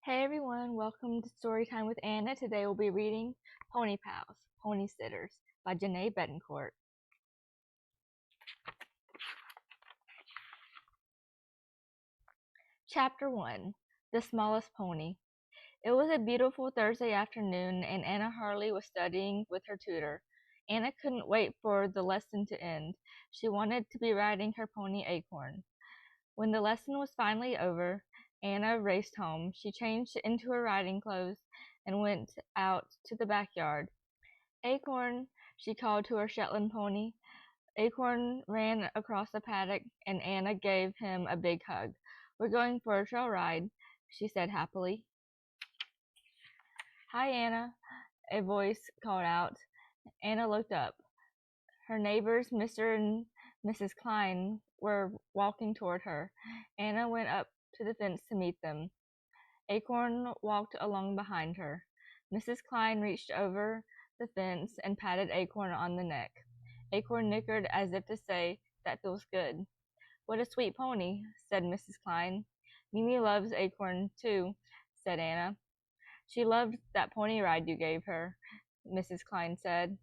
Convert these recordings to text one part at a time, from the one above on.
Hey everyone, welcome to Storytime with Anna. Today we'll be reading Pony Pals, Pony Sitters by Janae Betancourt. Chapter 1 The Smallest Pony. It was a beautiful Thursday afternoon and Anna Harley was studying with her tutor. Anna couldn't wait for the lesson to end. She wanted to be riding her pony Acorn. When the lesson was finally over, Anna raced home. She changed into her riding clothes and went out to the backyard. Acorn, she called to her Shetland pony. Acorn ran across the paddock and Anna gave him a big hug. "We're going for a trail ride," she said happily. "Hi, Anna," a voice called out. Anna looked up. Her neighbors, Mr. and Mrs. Klein, were walking toward her. Anna went up to the fence to meet them. Acorn walked along behind her. Mrs. Klein reached over the fence and patted Acorn on the neck. Acorn nickered as if to say, "That feels good." "What a sweet pony," said Mrs. Klein. "Mimi loves Acorn, too," said Anna. "She loved that pony ride you gave her," Mrs. Klein said.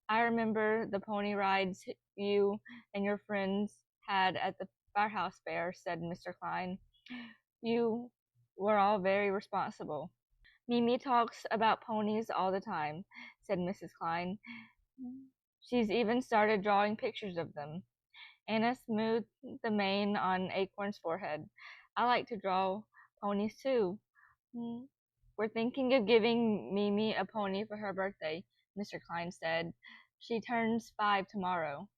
"I remember the pony rides you and your friends had at the firehouse fair," said Mr. Klein. "You were all very responsible." "Mimi talks about ponies all the time," said Mrs. Klein. "She's even started drawing pictures of them." Anna smoothed the mane on Acorn's forehead. "I like to draw ponies too. We're thinking of giving Mimi a pony for her birthday," Mr. Klein said. "She turns 5 tomorrow."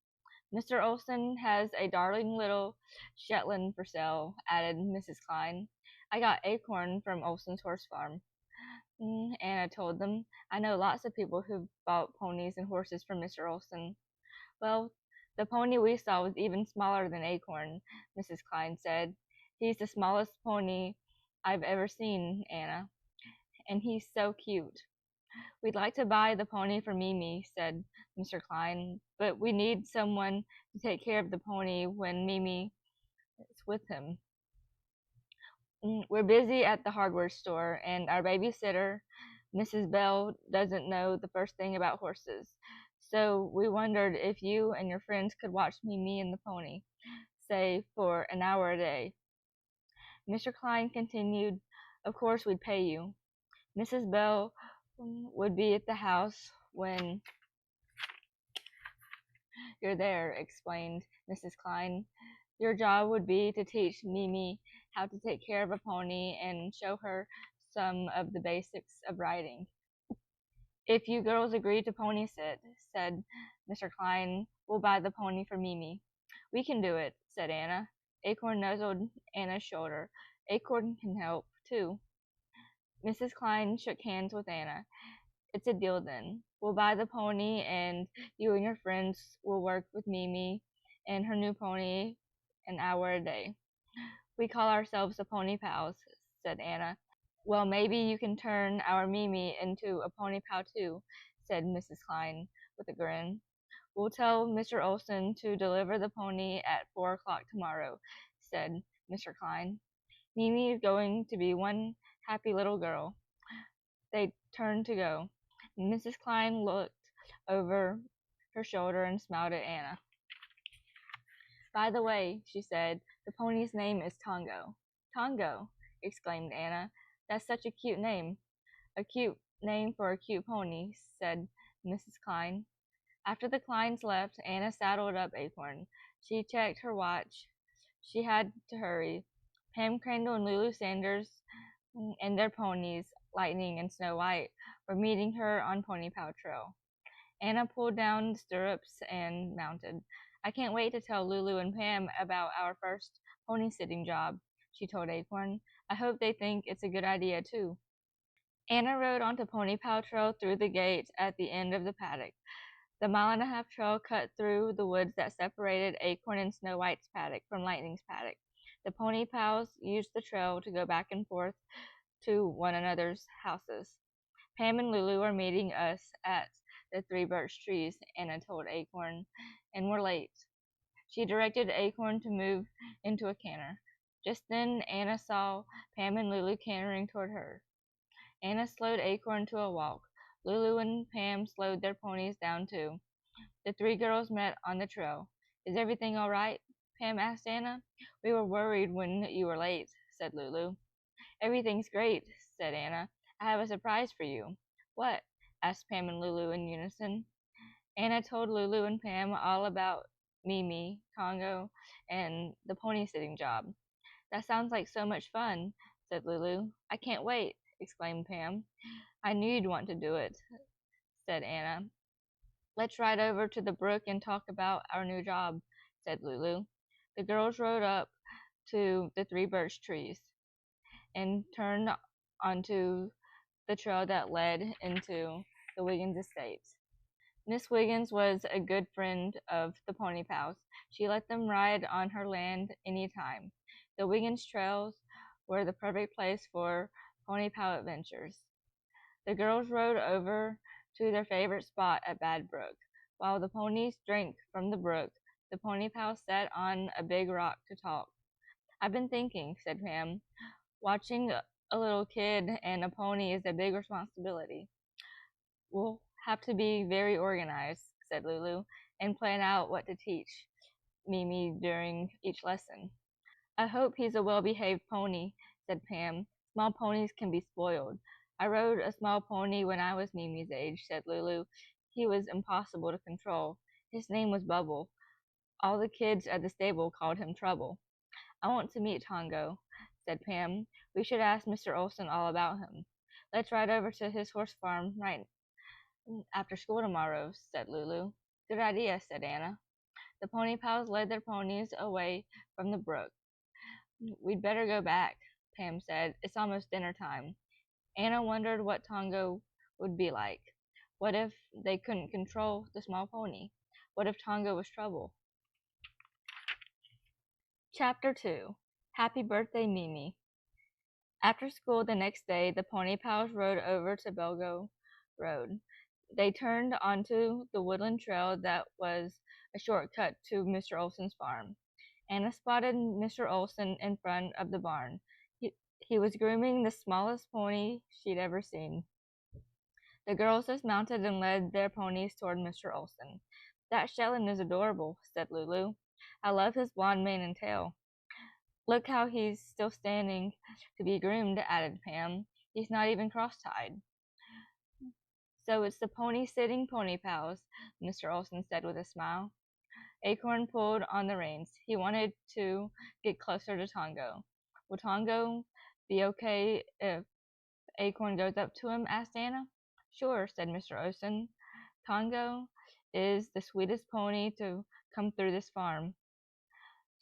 "Mr. Olson has a darling little Shetland for sale," added Mrs. Klein. "I got Acorn from Olson's horse farm," Anna told them. "I know lots of people who've bought ponies and horses from Mr. Olson." "Well, the pony we saw was even smaller than Acorn," Mrs. Klein said. "He's the smallest pony I've ever seen, Anna, and he's so cute." "We'd like to buy the pony for Mimi," said Mr. Klein, "but we need someone to take care of the pony when Mimi is with him. We're busy at the hardware store, and our babysitter, Mrs. Bell, doesn't know the first thing about horses. So we wondered if you and your friends could watch Mimi and the pony, say for an hour a day." Mr. Klein continued, "Of course we'd pay you. Mrs. Bell would be at the house when you're there," explained Mrs. Klein. "Your job would be to teach Mimi how to take care of a pony and show her some of the basics of riding." "If you girls agree to pony sit," said Mr. Klein, "we'll buy the pony for Mimi." "We can do it," said Anna. Acorn nuzzled Anna's shoulder. "Acorn can help, too." Mrs. Klein shook hands with Anna. "It's a deal then. We'll buy the pony and you and your friends will work with Mimi and her new pony an hour a day." "We call ourselves the Pony Pals," said Anna. "Well, maybe you can turn our Mimi into a pony pal too," said Mrs. Klein with a grin. "We'll tell Mr. Olson to deliver the pony at 4 o'clock tomorrow," said Mr. Klein. "Mimi is going to be one happy little girl." They turned to go. Mrs. Klein looked over her shoulder and smiled at Anna. "By the way," she said, "the pony's name is Tongo." "Tongo!" exclaimed Anna. "That's such a cute name." "A cute name for a cute pony," said Mrs. Klein. After the Kleins left, Anna saddled up Acorn. She checked her watch. She had to hurry. Pam Crandall and Lulu Sanders and their ponies, Lightning and Snow White, were meeting her on Pony Pal Trail. Anna pulled down the stirrups and mounted. "I can't wait to tell Lulu and Pam about our first pony sitting job," she told Acorn. "I hope they think it's a good idea, too." Anna rode onto Pony Pal Trail through the gate at the end of the paddock. The mile-and-a-half trail cut through the woods that separated Acorn and Snow White's paddock from Lightning's paddock. The Pony Pals used the trail to go back and forth to one another's houses. "Pam and Lulu are meeting us at the 3 birch trees," Anna told Acorn, "and we're late." She directed Acorn to move into a canter. Just then Anna saw Pam and Lulu cantering toward her. Anna slowed Acorn to a walk. Lulu and Pam slowed their ponies down too. The three girls met on the trail. Is everything all right? Pam asked Anna. We were worried when you were late, said Lulu. Everything's great, said Anna. I have a surprise for you. What? Asked Pam and Lulu in unison. Anna told Lulu and Pam all about Mimi, Congo, and the pony sitting job. That sounds like so much fun, said Lulu. I can't wait, exclaimed Pam. I knew you'd want to do it, said Anna. Let's ride over to the brook and talk about our new job, said Lulu. The girls rode up to the three birch trees and turned onto the trail that led into the Wiggins estate. Miss Wiggins was a good friend of the Pony Pals. She let them ride on her land any time. The Wiggins trails were the perfect place for Pony Pal adventures. The girls rode over to their favorite spot at Bad Brook. While the ponies drank from the brook, the Pony Pals sat on a big rock to talk. I've been thinking, said Pam. Watching a little kid and a pony is a big responsibility. We'll have to be very organized, said Lulu, and plan out what to teach Mimi during each lesson. I hope he's a well-behaved pony, said Pam. Small ponies can be spoiled. I rode a small pony when I was Mimi's age, said Lulu. He was impossible to control. His name was Bubble. All the kids at the stable called him Trouble. I want to meet Tongo, said Pam. We should ask Mr. Olson all about him. Let's ride over to his horse farm right after school tomorrow, said Lulu. Good idea, said Anna. The pony pals led their ponies away from the brook. We'd better go back, Pam said. It's almost dinner time. Anna wondered what Tongo would be like. What if they couldn't control the small pony? What if Tongo was trouble? Chapter 2. Happy Birthday, Mimi. After school the next day, the pony pals rode over to Belgo Road. They turned onto the woodland trail that was a shortcut to Mr. Olson's farm. Anna spotted Mr. Olson in front of the barn. He was grooming the smallest pony she'd ever seen. The girls dismounted and led their ponies toward Mr. Olson. That Shetland is adorable, said Lulu. I love his blonde mane and tail. Look how he's still standing to be groomed, added Pam. He's not even cross-tied. So it's the pony-sitting pony pals, Mr. Olson said with a smile. Acorn pulled on the reins. He wanted to get closer to Tongo. Will Tongo be okay if Acorn goes up to him? Asked Anna. Sure, said Mr. Olson. Tongo is the sweetest pony to come through this farm.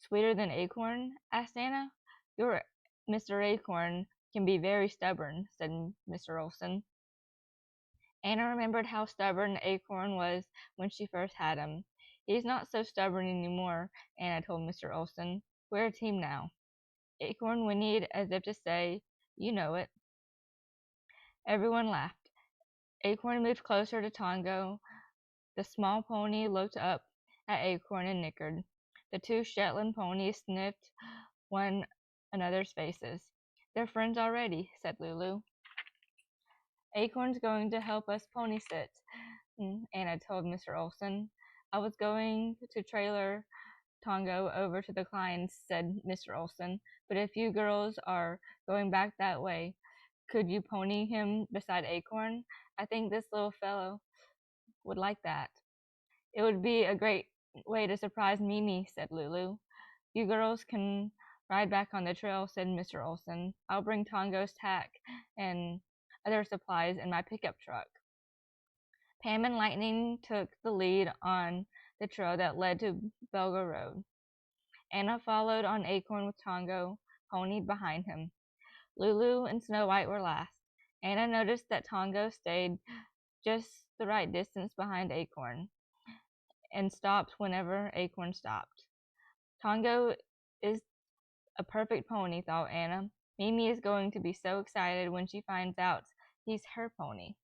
Sweeter than Acorn? Asked Anna. Your Mr. Acorn can be very stubborn, said Mr. Olson. Anna remembered how stubborn Acorn was when she first had him. He's not so stubborn anymore, Anna told Mr. Olson. We're a team now. Acorn whinnied as if to say, You know it. Everyone laughed. Acorn moved closer to Tongo. The small pony looked up at Acorn and nickered. The two Shetland ponies sniffed one another's faces. They're friends already, said Lulu. Acorn's going to help us pony sit, Anna told Mr. Olson. I was going to trailer Tongo over to the Kleins, said Mr. Olson, but if you girls are going back that way, could you pony him beside Acorn? I think this little fellow would like that. It would be a great way to surprise Mimi, said Lulu. You girls can ride back on the trail, said Mr. Olson. I'll bring Tongo's tack and other supplies in my pickup truck. Pam and Lightning took the lead on the trail that led to Belga Road. Anna followed on Acorn with Tongo ponied behind him. Lulu and Snow White were last. Anna noticed that Tongo stayed just the right distance behind Acorn and stopped whenever Acorn stopped. Tongo is a perfect pony, thought Anna. Mimi is going to be so excited when she finds out he's her pony.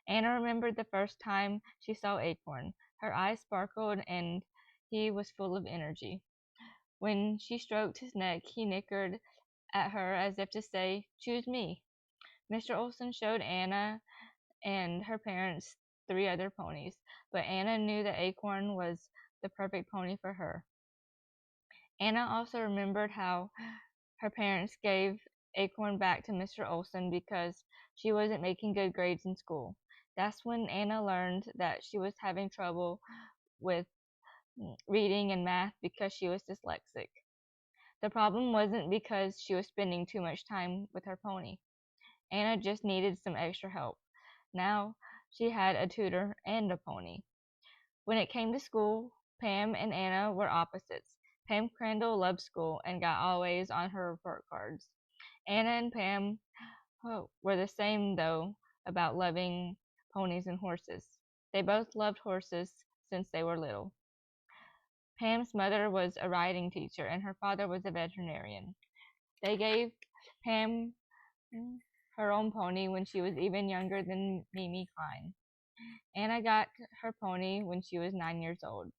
Anna remembered the first time she saw Acorn. Her eyes sparkled and he was full of energy. When she stroked his neck, he nickered at her as if to say, "Choose me." Mr. Olson showed Anna and her parents 3 other ponies, but Anna knew that Acorn was the perfect pony for her. Anna also remembered how her parents gave Acorn back to Mr. Olson because she wasn't making good grades in school. That's when Anna learned that she was having trouble with reading and math because she was dyslexic. The problem wasn't because she was spending too much time with her pony. Anna just needed some extra help. Now she had a tutor and a pony. When it came to school, Pam and Anna were opposites. Pam Crandall loved school and got always on her report cards. Anna and Pam were the same, though, about loving ponies and horses. They both loved horses since they were little. Pam's mother was a riding teacher and her father was a veterinarian. They gave Pam her own pony when she was even younger than Mimi Klein. Anna got her pony when she was 9 years old.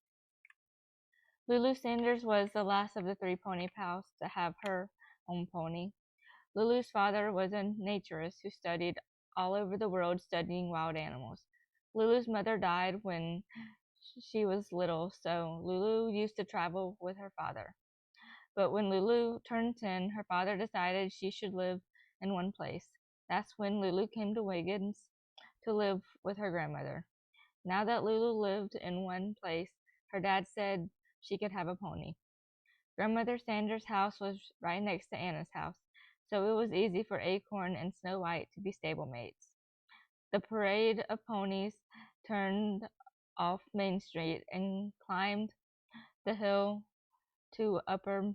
Lulu Sanders was the last of the 3 pony pals to have her own pony. Lulu's father was a naturist who studied all over the world studying wild animals. Lulu's mother died when she was little, so Lulu used to travel with her father. But when Lulu turned 10, her father decided she should live in one place. That's when Lulu came to Wiggins to live with her grandmother. Now that Lulu lived in one place, her dad said she could have a pony. Grandmother Sanders' house was right next to Anna's house, so it was easy for Acorn and Snow White to be stablemates. The parade of ponies turned off Main Street and climbed the hill to Upper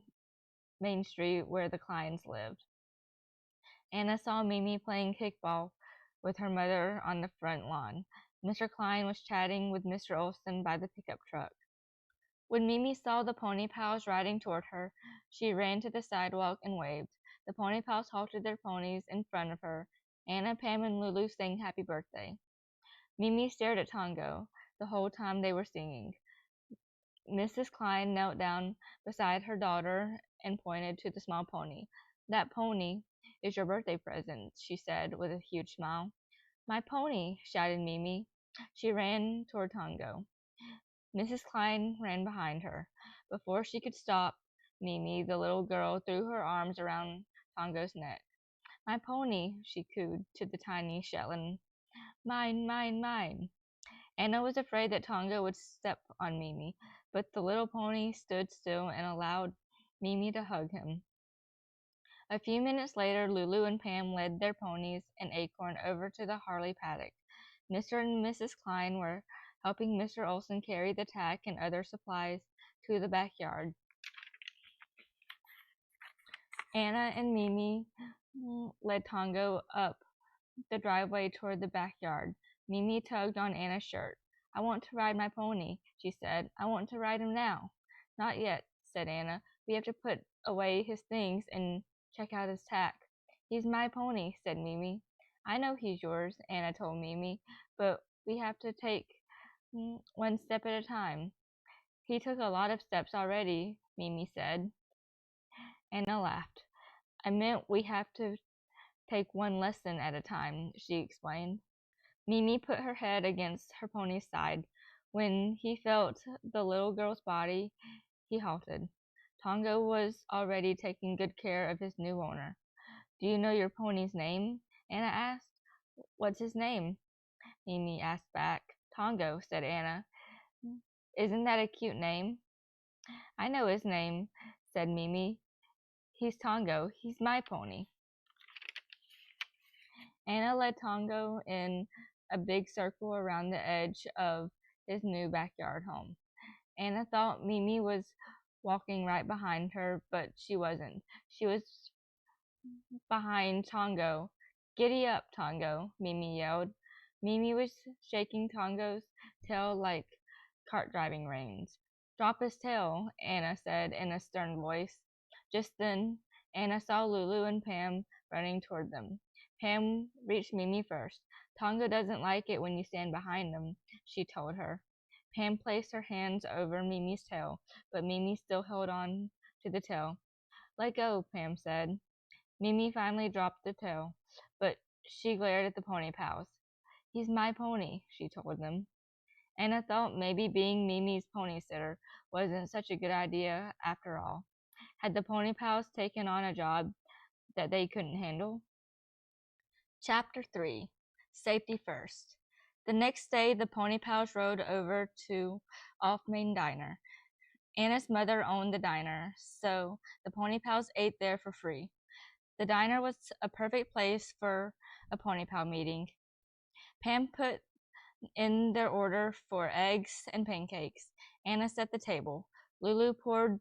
Main Street where the Kleins lived. Anna saw Mimi playing kickball with her mother on the front lawn. Mr. Klein was chatting with Mr. Olson by the pickup truck. When Mimi saw the pony pals riding toward her, she ran to the sidewalk and waved. The pony pals halted their ponies in front of her. Anna, Pam, and Lulu sang happy birthday. Mimi stared at Tongo the whole time they were singing. Mrs. Klein knelt down beside her daughter and pointed to the small pony. "That pony is your birthday present," she said with a huge smile. "My pony!" shouted Mimi. She ran toward Tongo. Mrs. Klein ran behind her. Before she could stop Mimi, the little girl threw her arms around Tongo's neck. "My pony!" she cooed to the tiny Shetland. "Mine, mine, mine!" Anna was afraid that Tongo would step on Mimi, but the little pony stood still and allowed Mimi to hug him. A few minutes later, Lulu and Pam led their ponies and Acorn over to the Harley paddock. Mr. and Mrs. Klein were helping Mr. Olson carry the tack and other supplies to the backyard. Anna and Mimi led Tongo up the driveway toward the backyard. Mimi tugged on Anna's shirt. "I want to ride my pony," she said. "I want to ride him now." "Not yet," said Anna. "We have to put away his things and check out his tack." "He's my pony," said Mimi. "I know he's yours," Anna told Mimi, "but we have to take one step at a time." "He took a lot of steps already," Mimi said. Anna laughed. "I meant we have to take one lesson at a time," she explained. Mimi put her head against her pony's side. When he felt the little girl's body, he halted. Tongo was already taking good care of his new owner. "Do you know your pony's name?" Anna asked. "What's his name?" Mimi asked back. "Tongo," said Anna. "Isn't that a cute name?" "I know his name," said Mimi. "He's Tongo. He's my pony." Anna led Tongo in a big circle around the edge of his new backyard home. Anna thought Mimi was walking right behind her, but she wasn't. She was behind Tongo. "Giddy up, Tongo," Mimi yelled. Mimi was shaking Tongo's tail like cart driving reins. "Drop his tail," Anna said in a stern voice. Just then, Anna saw Lulu and Pam running toward them. Pam reached Mimi first. "Tongo doesn't like it when you stand behind him," she told her. Pam placed her hands over Mimi's tail, but Mimi still held on to the tail. Let go, Pam said. Mimi finally dropped the tail, but she glared at the pony pals. He's my pony, she told them. Anna thought maybe being Mimi's pony sitter wasn't such a good idea after all. Had the pony pals taken on a job that they couldn't handle? Chapter 3 Safety First. The next day, the pony pals rode over to Off Main Diner. Anna's mother owned the diner, so the pony pals ate there for free. The diner was a perfect place for a pony pal meeting. Pam put in their order for eggs and pancakes. Anna set the table. Lulu poured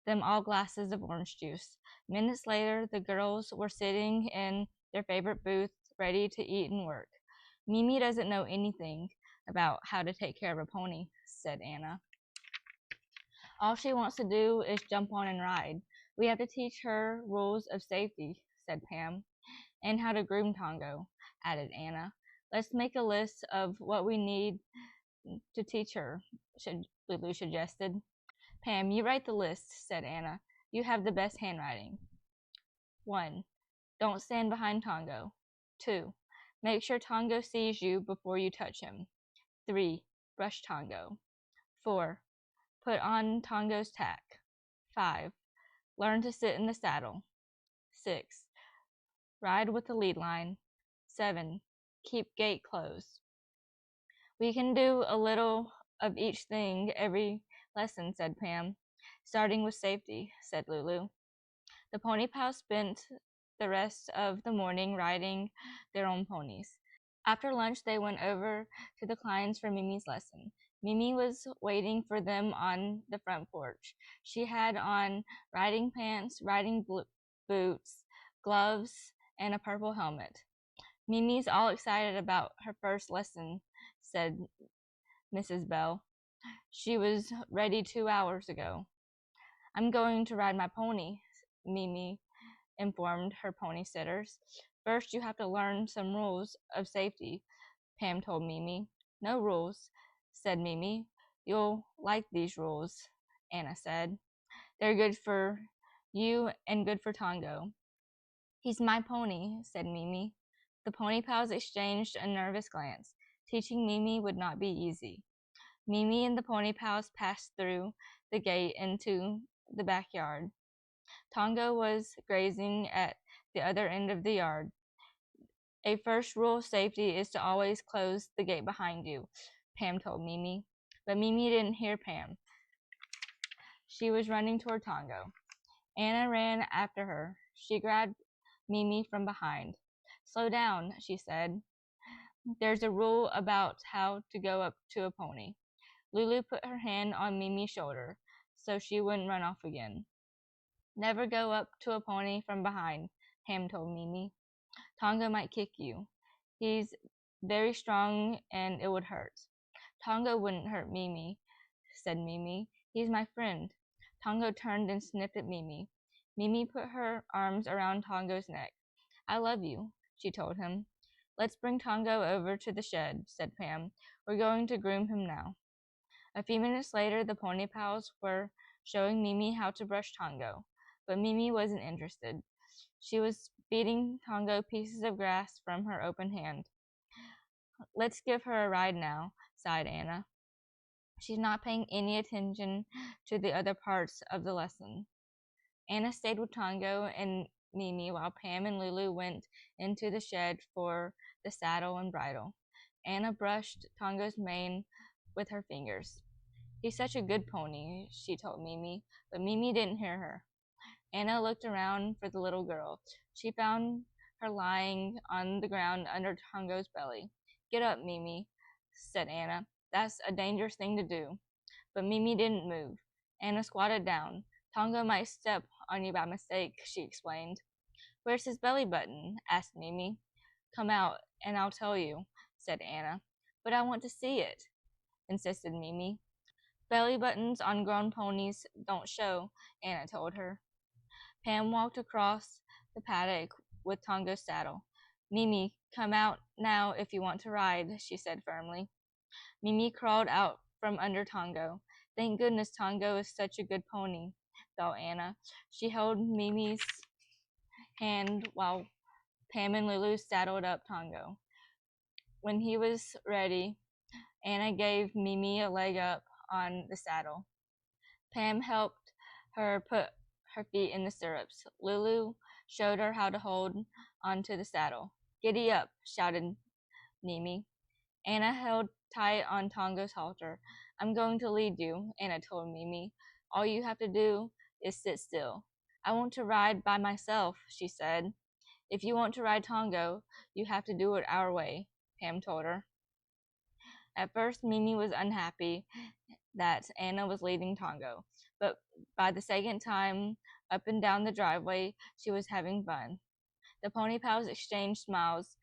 them all glasses of orange juice. Minutes later, the girls were sitting in their favorite booth, ready to eat and work. Mimi doesn't know anything about how to take care of a pony, said Anna. All she wants to do is jump on and ride. We have to teach her rules of safety, said Pam. And how to groom Tongo, added Anna. Let's make a list of what we need to teach her, Lulu suggested. Pam, you write the list, said Anna. You have the best handwriting. 1. Don't stand behind Tongo. 2. Make sure Tongo sees you before you touch him. 3. Brush Tongo. 4. Put on Tongo's tack. 5. Learn to sit in the saddle. 6. Ride with the lead line. 7. Keep gate closed. We can do a little of each thing every lesson, said Pam. Starting with safety, said Lulu. The pony pals spent the rest of the morning riding their own ponies. After lunch, they went over to the Kleins for Mimi's lesson. Mimi was waiting for them on the front porch. She had on riding pants, riding boots, gloves, and a purple helmet. Mimi's all excited about her first lesson, said Mrs. Bell. She was ready 2 hours ago. I'm going to ride my pony, Mimi informed her pony sitters. First, you have to learn some rules of safety, Pam told Mimi. No rules, said Mimi. You'll like these rules, Anna said. They're good for you and good for Tongo. He's my pony, said Mimi. The pony pals exchanged a nervous glance. Teaching Mimi would not be easy. Mimi and the pony pals passed through the gate into the backyard. Tongo was grazing at the other end of the yard. A first rule of safety is to always close the gate behind you, Pam told Mimi. But Mimi didn't hear Pam. She was running toward Tongo. Anna ran after her. She grabbed Mimi from behind. Slow down, she said. There's a rule about how to go up to a pony. Lulu put her hand on Mimi's shoulder so she wouldn't run off again. Never go up to a pony from behind, Pam told Mimi. Tongo might kick you. He's very strong and it would hurt. Tongo wouldn't hurt Mimi, said Mimi. He's my friend. Tongo turned and sniffed at Mimi. Mimi put her arms around Tongo's neck. I love you, she told him. Let's bring Tongo over to the shed, said Pam. We're going to groom him now. A few minutes later, the pony pals were showing Mimi how to brush Tongo, but Mimi wasn't interested. She was feeding Tongo pieces of grass from her open hand. Let's give her a ride now, sighed Anna. She's not paying any attention to the other parts of the lesson. Anna stayed with Tongo and Mimi while Pam and Lulu went into the shed for the saddle and bridle. Anna brushed Tongo's mane with her fingers. He's such a good pony, she told Mimi, but Mimi didn't hear her. Anna looked around for the little girl. She found her lying on the ground under Tongo's belly. Get up, Mimi, said Anna. That's a dangerous thing to do. But Mimi didn't move. Anna squatted down. Tongo might step on you by mistake, she explained. Where's his belly button? Asked Mimi. Come out and I'll tell you, said Anna. But I want to see it, insisted Mimi. Belly buttons on grown ponies don't show, Anna told her. Pam walked across the paddock with Tongo's saddle. Mimi, come out now if you want to ride, she said firmly. Mimi crawled out from under Tongo. Thank goodness Tongo is such a good pony. thought Anna. She held Mimi's hand while Pam and Lulu saddled up Tongo. When he was ready, Anna gave Mimi a leg up on the saddle. Pam helped her put her feet in the stirrups. Lulu showed her how to hold onto the saddle. "Giddy up," shouted Mimi. Anna held tight on Tongo's halter. "I'm going to lead you," Anna told Mimi. "All you have to do is sit still." "I want to ride by myself," she said. "If you want to ride Tongo, you have to do it our way," Pam told her. At first, Mimi was unhappy that Anna was leading Tongo, but by the second time up and down the driveway, she was having fun. The pony pals exchanged smiles.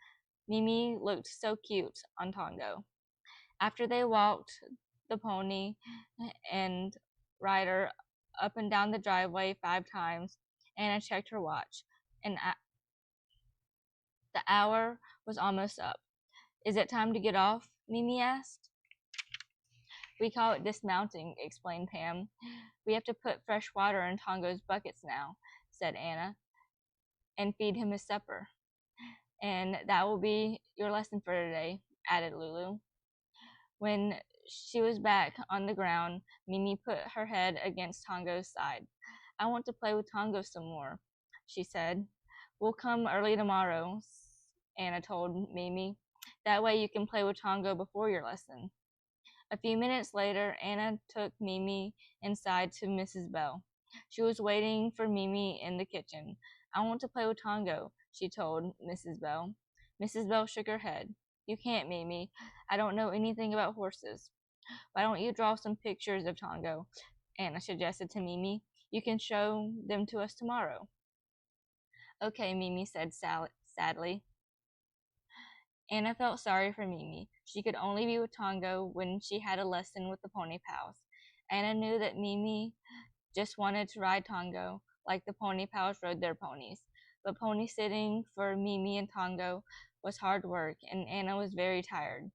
Mimi looked so cute on Tongo. After they walked the pony and rider up and down the driveway 5 times, Anna checked her watch, and the hour was almost up. "Is it time to get off?" Mimi asked. "We call it dismounting," explained Pam. "We have to put fresh water in Tongo's buckets now," said Anna, "and feed him his supper." "And that will be your lesson for today," added Lulu. When she was back on the ground, Mimi put her head against Tongo's side. "I want to play with Tongo some more," she said. "We'll come early tomorrow," Anna told Mimi. "That way you can play with Tongo before your lesson." A few minutes later, Anna took Mimi inside to Mrs. Bell. She was waiting for Mimi in the kitchen. "I want to play with Tongo," she told Mrs. Bell. Mrs. Bell shook her head. "You can't, Mimi. I don't know anything about horses." "Why don't you draw some pictures of Tongo?" Anna suggested to Mimi. "You can show them to us tomorrow." "Okay," Mimi said sadly. Anna felt sorry for Mimi. She could only be with Tongo when she had a lesson with the pony pals. Anna knew that Mimi just wanted to ride Tongo, like the pony pals rode their ponies. But pony sitting for Mimi and Tongo was hard work, and Anna was very tired.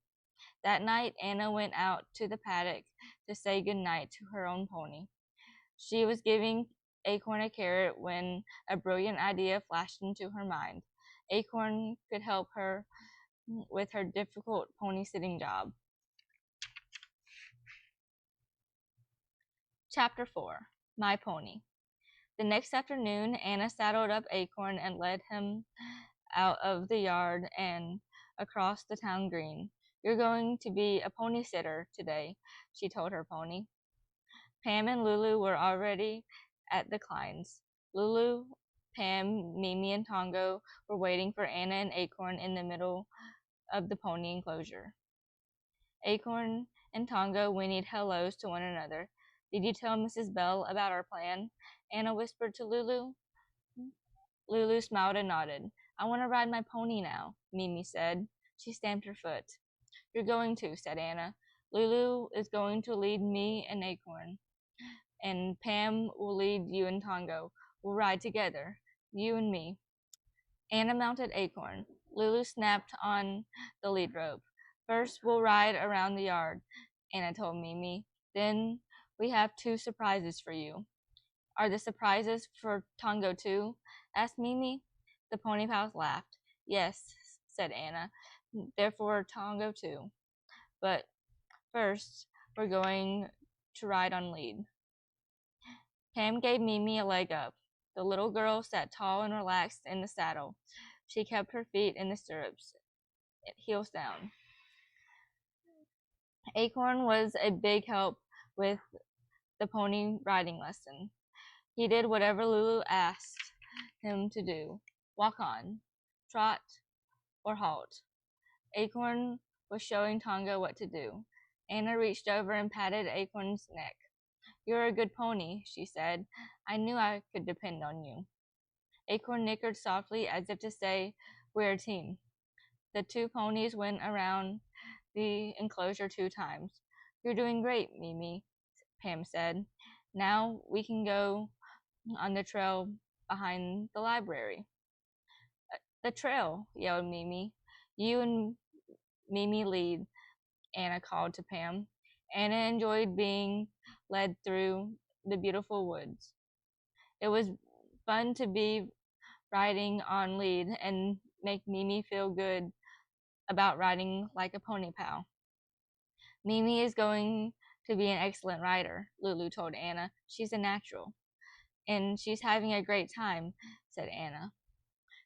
That night, Anna went out to the paddock to say good night to her own pony. She was giving Acorn a carrot when a brilliant idea flashed into her mind. Acorn could help her with her difficult pony sitting job. Chapter 4. My Pony. The next afternoon, Anna saddled up Acorn and led him out of the yard and across the town green. "You're going to be a pony sitter today," she told her pony. Pam and Lulu were already at the Kleins. Lulu, Pam, Mimi, and Tongo were waiting for Anna and Acorn in the middle of the pony enclosure. Acorn and Tongo whinnied hellos to one another. "Did you tell Mrs. Bell about our plan?" Anna whispered to Lulu. Lulu smiled and nodded. "I want to ride my pony now," Mimi said. She stamped her foot. "You're going to," said Anna. "Lulu is going to lead me and Acorn, and Pam will lead you and Tongo. We'll ride together, you and me." Anna mounted Acorn. Lulu snapped on the lead rope. "First, we'll ride around the yard," Anna told Mimi. "Then we have 2 surprises for you." "Are the surprises for Tongo too?" asked Mimi. The pony pals laughed. "Yes," said Anna. "They're for Tongo too. But first, we're going to ride on lead." Pam gave Mimi a leg up. The little girl sat tall and relaxed in the saddle. She kept her feet in the stirrups, heels down. Acorn was a big help with the pony riding lesson. He did whatever Lulu asked him to do. Walk on, trot, or halt. Acorn was showing Tongo what to do. Anna reached over and patted Acorn's neck. "You're a good pony," she said. "I knew I could depend on you." Acorn nickered softly as if to say, "We're a team." The 2 ponies went around the enclosure 2 times. "You're doing great, Mimi," Pam said. "Now we can go on the trail behind the library." "The trail," yelled Mimi. "You and Mimi lead," Anna called to Pam. Anna enjoyed being led through the beautiful woods. It was fun to be riding on lead and make Mimi feel good about riding like a pony pal. Mimi is going to be an excellent rider, Lulu told Anna. She's a natural. And she's having a great time, said Anna.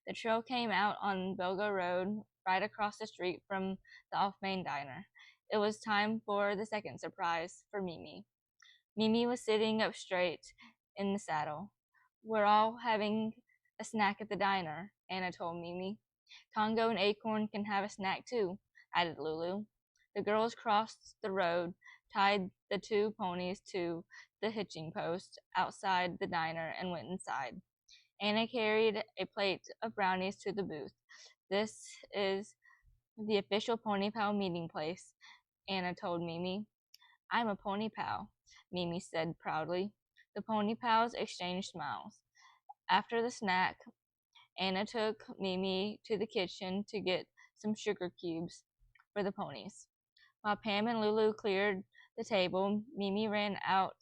The trail came out on Belgo Road, right across the street from the Off Main Diner. It was time for the second surprise for Mimi. Mimi was sitting up straight in the saddle. We're all having a snack at the diner, Anna told Mimi. Tongo and Acorn can have a snack too, added Lulu. The girls crossed the road, tied the two ponies to the hitching post outside the diner, and went inside. Anna carried a plate of brownies to the booth. This is the official Pony Pal meeting place, Anna told Mimi. I'm a Pony Pal, Mimi said proudly. The Pony Pals exchanged smiles. After the snack, Anna took Mimi to the kitchen to get some sugar cubes for the ponies. While Pam and Lulu cleared the table, Mimi ran out.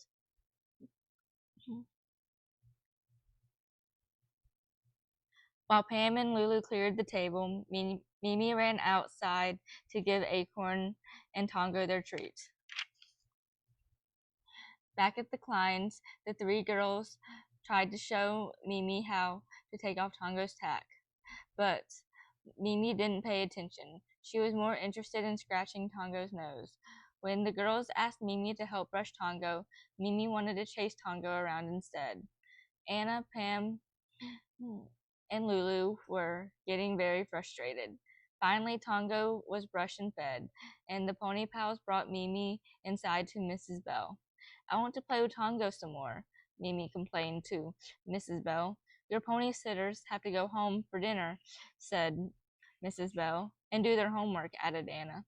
While Pam and Lulu cleared the table, Mimi ran outside to give Acorn and Tongo their treat. Back at the Kleins, the three girls tried to show Mimi how to take off Tongo's tack, but Mimi didn't pay attention. She was more interested in scratching Tongo's nose. When the girls asked Mimi to help brush Tongo, Mimi wanted to chase Tongo around instead. Anna, Pam, and Lulu were getting very frustrated. Finally, Tongo was brushed and fed, and the Pony Pals brought Mimi inside to Mrs. Bell. I want to play with Tongo some more, Mimi complained to Mrs. Bell. Your pony sitters have to go home for dinner, said Mrs. Bell, and do their homework, added Anna.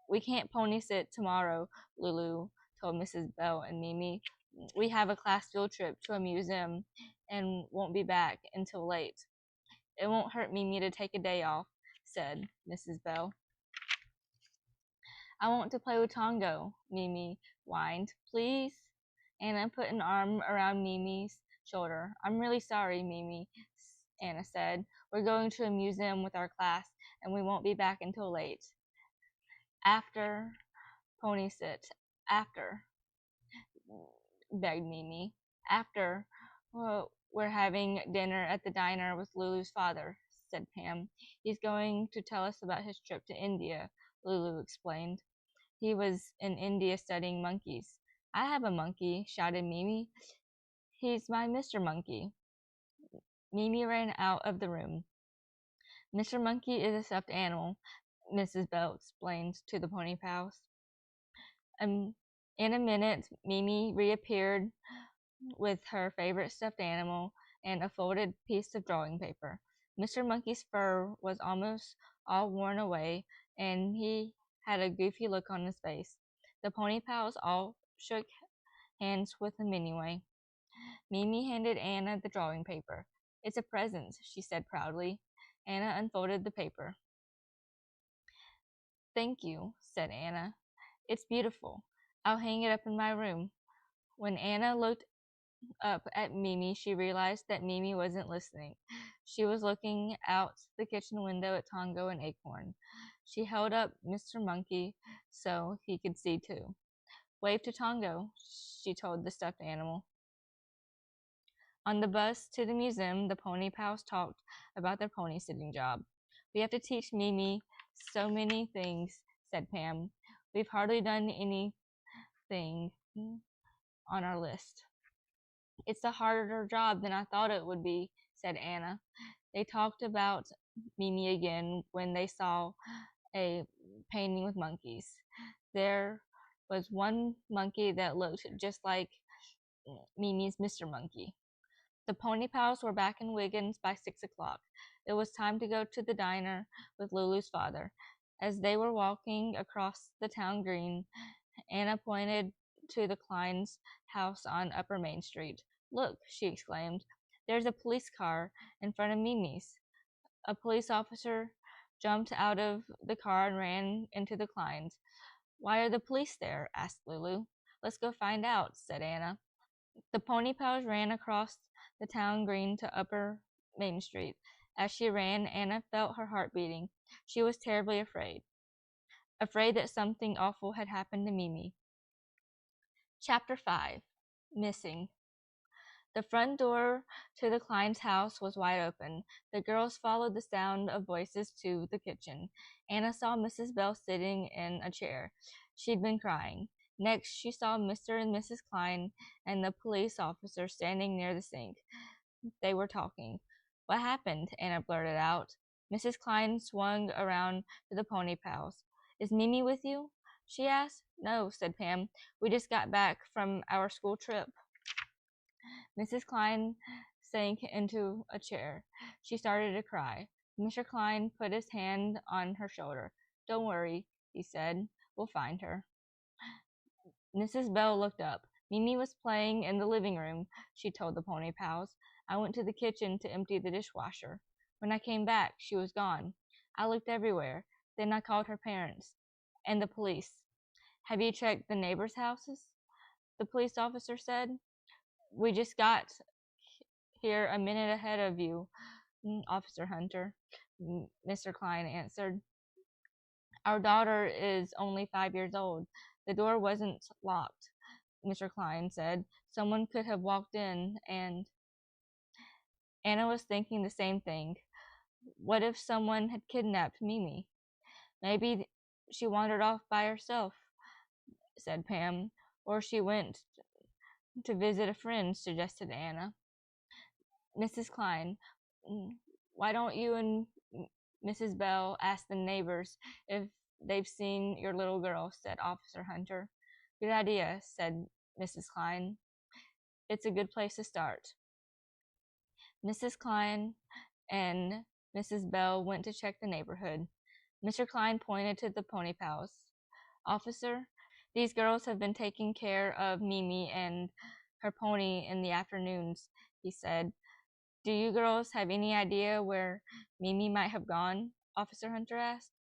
We can't pony sit tomorrow, Lulu told Mrs. Bell and Mimi. We have a class field trip to a museum and won't be back until late. It won't hurt Mimi to take a day off, said Mrs. Bell. I want to play with Tongo, Mimi whined. Please? Anna put an arm around Mimi's shoulder. I'm really sorry, Mimi, Anna said. We're going to a museum with our class, and we won't be back until late. After pony sit. After, begged Mimi. After, well, we're having dinner at the diner with Lulu's father, said Pam. He's going to tell us about his trip to India, Lulu explained. He was in India studying monkeys. I have a monkey, shouted Mimi. He's my Mr. Monkey. Mimi ran out of the room. Mr. Monkey is a stuffed animal, Mrs. Bell explained to the Pony Pals. In a minute, Mimi reappeared with her favorite stuffed animal and a folded piece of drawing paper. Mr. Monkey's fur was almost all worn away, and he had a goofy look on his face. The Pony Pals all shook hands with him anyway. Mimi handed Anna the drawing paper. It's a present, she said proudly. Anna unfolded the paper. Thank you, said Anna. It's beautiful. I'll hang it up in my room. When Anna looked up at Mimi, she realized that Mimi wasn't listening. She was looking out the kitchen window at Tongo and Acorn. She held up Mr. Monkey so he could see too. Wave to Tongo, she told the stuffed animal. On the bus to the museum, the Pony Pals talked about their pony sitting job. We have to teach Mimi so many things, said Pam. We've hardly done anything on our list. It's a harder job than I thought it would be, said Anna. They talked about Mimi again when they saw a painting with monkeys. There was one monkey that looked just like Mimi's Mr. Monkey. The Pony Pals were back in Wiggins by 6 o'clock. It was time to go to the diner with Lulu's father. As they were walking across the town green, Anna pointed to the Klein's house on Upper Main Street. Look, she exclaimed. There's a police car in front of Mimi's. A police officer jumped out of the car and ran into the Klein's. Why are the police there? Asked Lulu. Let's go find out, said Anna. The pony pals ran across the town green to Upper Main Street. As she ran, Anna felt her heart beating. She was terribly afraid that something awful had happened to Mimi. Chapter 5. Missing. The front door to the Klein's house was wide open. The girls followed the sound of voices to the kitchen. Anna saw Mrs. Bell sitting in a chair. She'd been crying. Next, she saw Mr. and Mrs. Klein and the police officer standing near the sink. They were talking. "What happened?" Anna blurted out. Mrs. Klein swung around to the pony pals. "Is Mimi with you?" she asked. "No," said Pam. "We just got back from our school trip." Mrs. Klein sank into a chair. She started to cry. Mr. Klein put his hand on her shoulder. "Don't worry," he said. "We'll find her." Mrs. Bell looked up. "Mimi was playing in the living room," she told the pony pals. "I went to the kitchen to empty the dishwasher. When I came back, she was gone. I looked everywhere. Then I called her parents and the police." "Have you checked the neighbors' houses?" the police officer said. "We just got here a minute ahead of you, Officer Hunter," Mr. Klein answered. "Our daughter is only 5 years old. The door wasn't locked," Mr. Klein said. "Someone could have walked in and—" Anna was thinking the same thing. What if someone had kidnapped Mimi? "Maybe she wandered off by herself," said Pam. "Or she went to visit a friend," suggested Anna. Mrs. Klein, "Why don't you and Mrs. Bell ask the neighbors if they've seen your little girl," said Officer Hunter. "Good idea," said Mrs. Klein. "It's a good place to start." Mrs. Klein and Mrs. Bell went to check the neighborhood. Mr. Klein pointed to the pony pals. "Officer, these girls have been taking care of Mimi and her pony in the afternoons," he said. "Do you girls have any idea where Mimi might have gone?" Officer Hunter asked.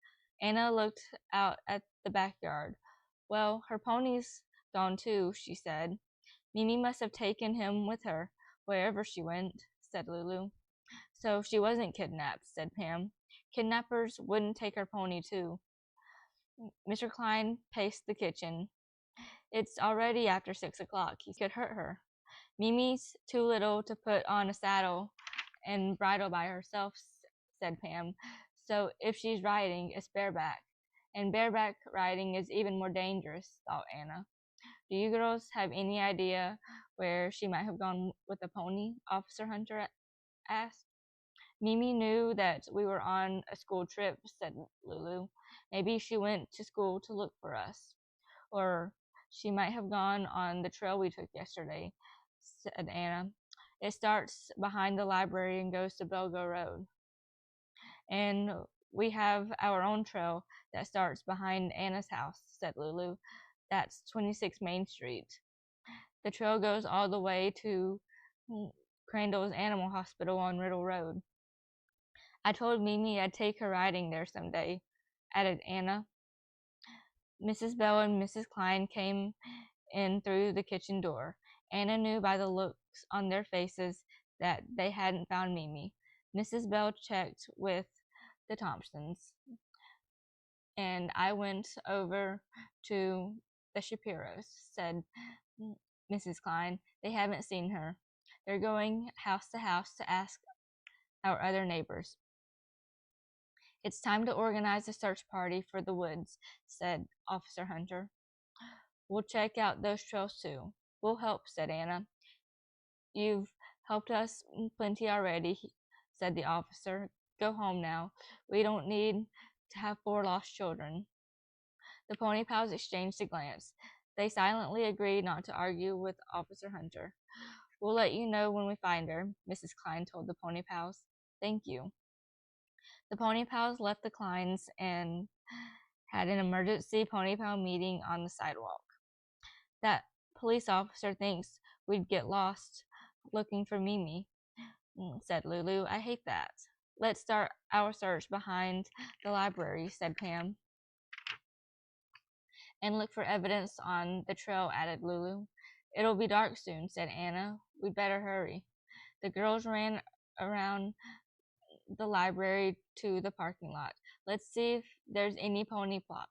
Anna looked out at the backyard. "Well, her pony's gone too," she said. "Mimi must have taken him with her, wherever she went," said Lulu. "So she wasn't kidnapped," said Pam. "Kidnappers wouldn't take her pony too." Mr. Klein paced the kitchen. "It's already after 6 o'clock. He could hurt her. Mimi's too little to put on a saddle and bridle by herself," said Pam. "So if she's riding, it's bareback. And bareback riding is even more dangerous," thought Anna. "Do you girls have any idea where she might have gone with the pony?" Officer Hunter asked. "Mimi knew that we were on a school trip," said Lulu. "Maybe she went to school to look for us. Or she might have gone on the trail we took yesterday," said Anna. "It starts behind the library and goes to Belgo Road. And we have our own trail that starts behind Anna's house," said Lulu. "That's 26 Main Street. The trail goes all the way to Crandall's Animal Hospital on Riddle Road. I told Mimi I'd take her riding there someday," added Anna. Mrs. Bell and Mrs. Klein came in through the kitchen door. Anna knew by the looks on their faces that they hadn't found Mimi. Mrs. Bell checked with the Thompsons, and I went over to the Shapiros, said Mrs. Klein. "They haven't seen her. They're going house to house to ask our other neighbors." "It's time to organize a search party for the woods," said Officer Hunter. "We'll check out those trails too." "We'll help," said Anna. "You've helped us plenty already," said the officer. "Go home now. We don't need to have 4 lost children." The pony pals exchanged a glance. They silently agreed not to argue with Officer Hunter. "We'll let you know when we find her," Mrs. Klein told the pony pals. "Thank you." The pony pals left the Kleins and had an emergency pony pal meeting on the sidewalk. "That police officer thinks we'd get lost looking for Mimi," said Lulu. "I hate that." "Let's start our search behind the library," said Pam. "And look for evidence on the trail," added Lulu. It'll be dark soon, said Anna. We'd better hurry. The girls ran around the library to the parking lot. Let's see if there's any pony plop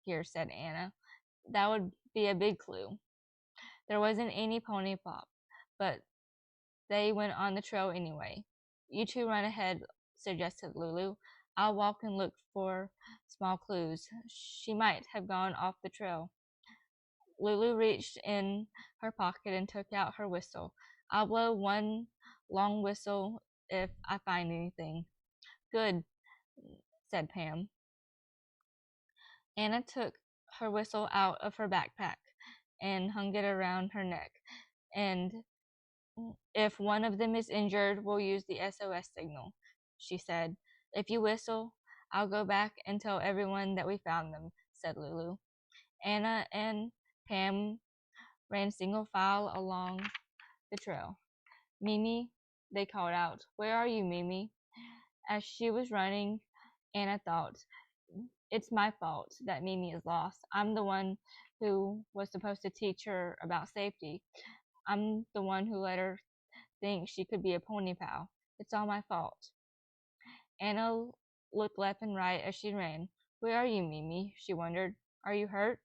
here, said Anna. That would be a big clue. There wasn't any pony plop, but they went on the trail anyway. You two run ahead, suggested Lulu. I'll walk and look for small clues. She might have gone off the trail. Lulu reached in her pocket and took out her whistle. I'll blow one long whistle if I find anything. Good, said Pam. Anna took her whistle out of her backpack and hung it around her neck. And if one of them is injured, we'll use the SOS signal, she said. If you whistle, I'll go back and tell everyone that we found them, said Lulu. Anna and Pam ran single file along the trail. Mimi, they called out. Where are you, Mimi? As she was running, Anna thought, it's my fault that Mimi is lost. I'm the one who was supposed to teach her about safety. I'm the one who let her think she could be a pony pal. It's all my fault. Anna looked left and right as she ran. Where are you, Mimi? She wondered. Are you hurt?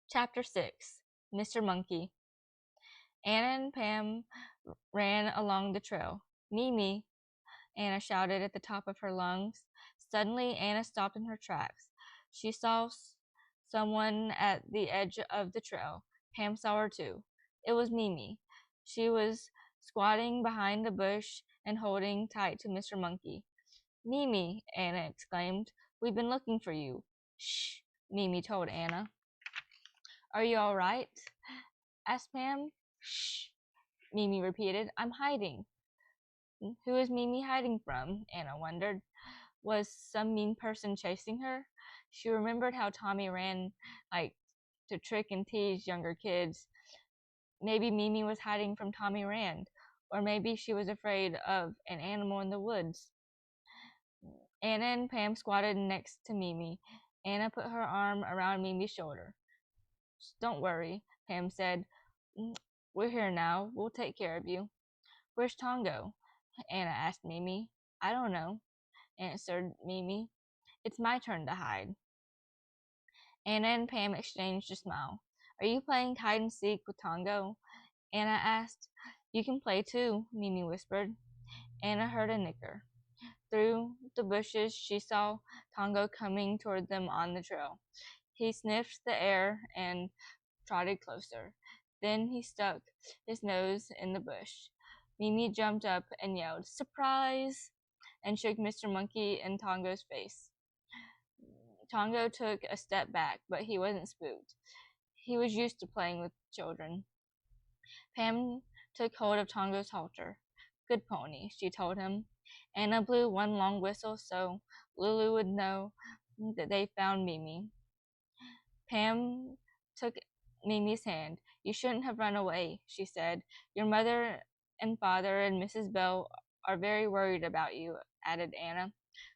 Chapter 6. Mr. Monkey. Anna and Pam ran along the trail. Mimi, Anna shouted at the top of her lungs. Suddenly, Anna stopped in her tracks. She saw someone at the edge of the trail. Pam saw her too. It was Mimi. She was squatting behind a bush and holding tight to Mr. Monkey. Mimi, Anna exclaimed. We've been looking for you. Shh, Mimi told Anna. Are you all right? Asked Pam. Shh, Mimi repeated. I'm hiding. Who is Mimi hiding from? Anna wondered. Was some mean person chasing her? She remembered how Tommy ran like to trick and tease younger kids. Maybe Mimi was hiding from Tommy Rand, or maybe she was afraid of an animal in the woods. Anna and Pam squatted next to Mimi. Anna put her arm around Mimi's shoulder. Don't worry, Pam said. We're here now. We'll take care of you. Where's Tongo? Anna asked Mimi. I don't know, answered Mimi. It's my turn to hide. Anna and Pam exchanged a smile. Are you playing hide and seek with Tongo? Anna asked. You can play too, Mimi whispered. Anna heard a nicker. Through the bushes, she saw Tongo coming toward them on the trail. He sniffed the air and trotted closer. Then he stuck his nose in the bush. Mimi jumped up and yelled, Surprise! And shook Mr. Monkey in Tongo's face. Tongo took a step back, but he wasn't spooked. He was used to playing with children. Pam took hold of Tongo's halter. Good pony, she told him. Anna blew one long whistle so Lulu would know that they found Mimi. Pam took Mimi's hand. You shouldn't have run away, she said. Your mother and father and Mrs. Bell are very worried about you, added Anna.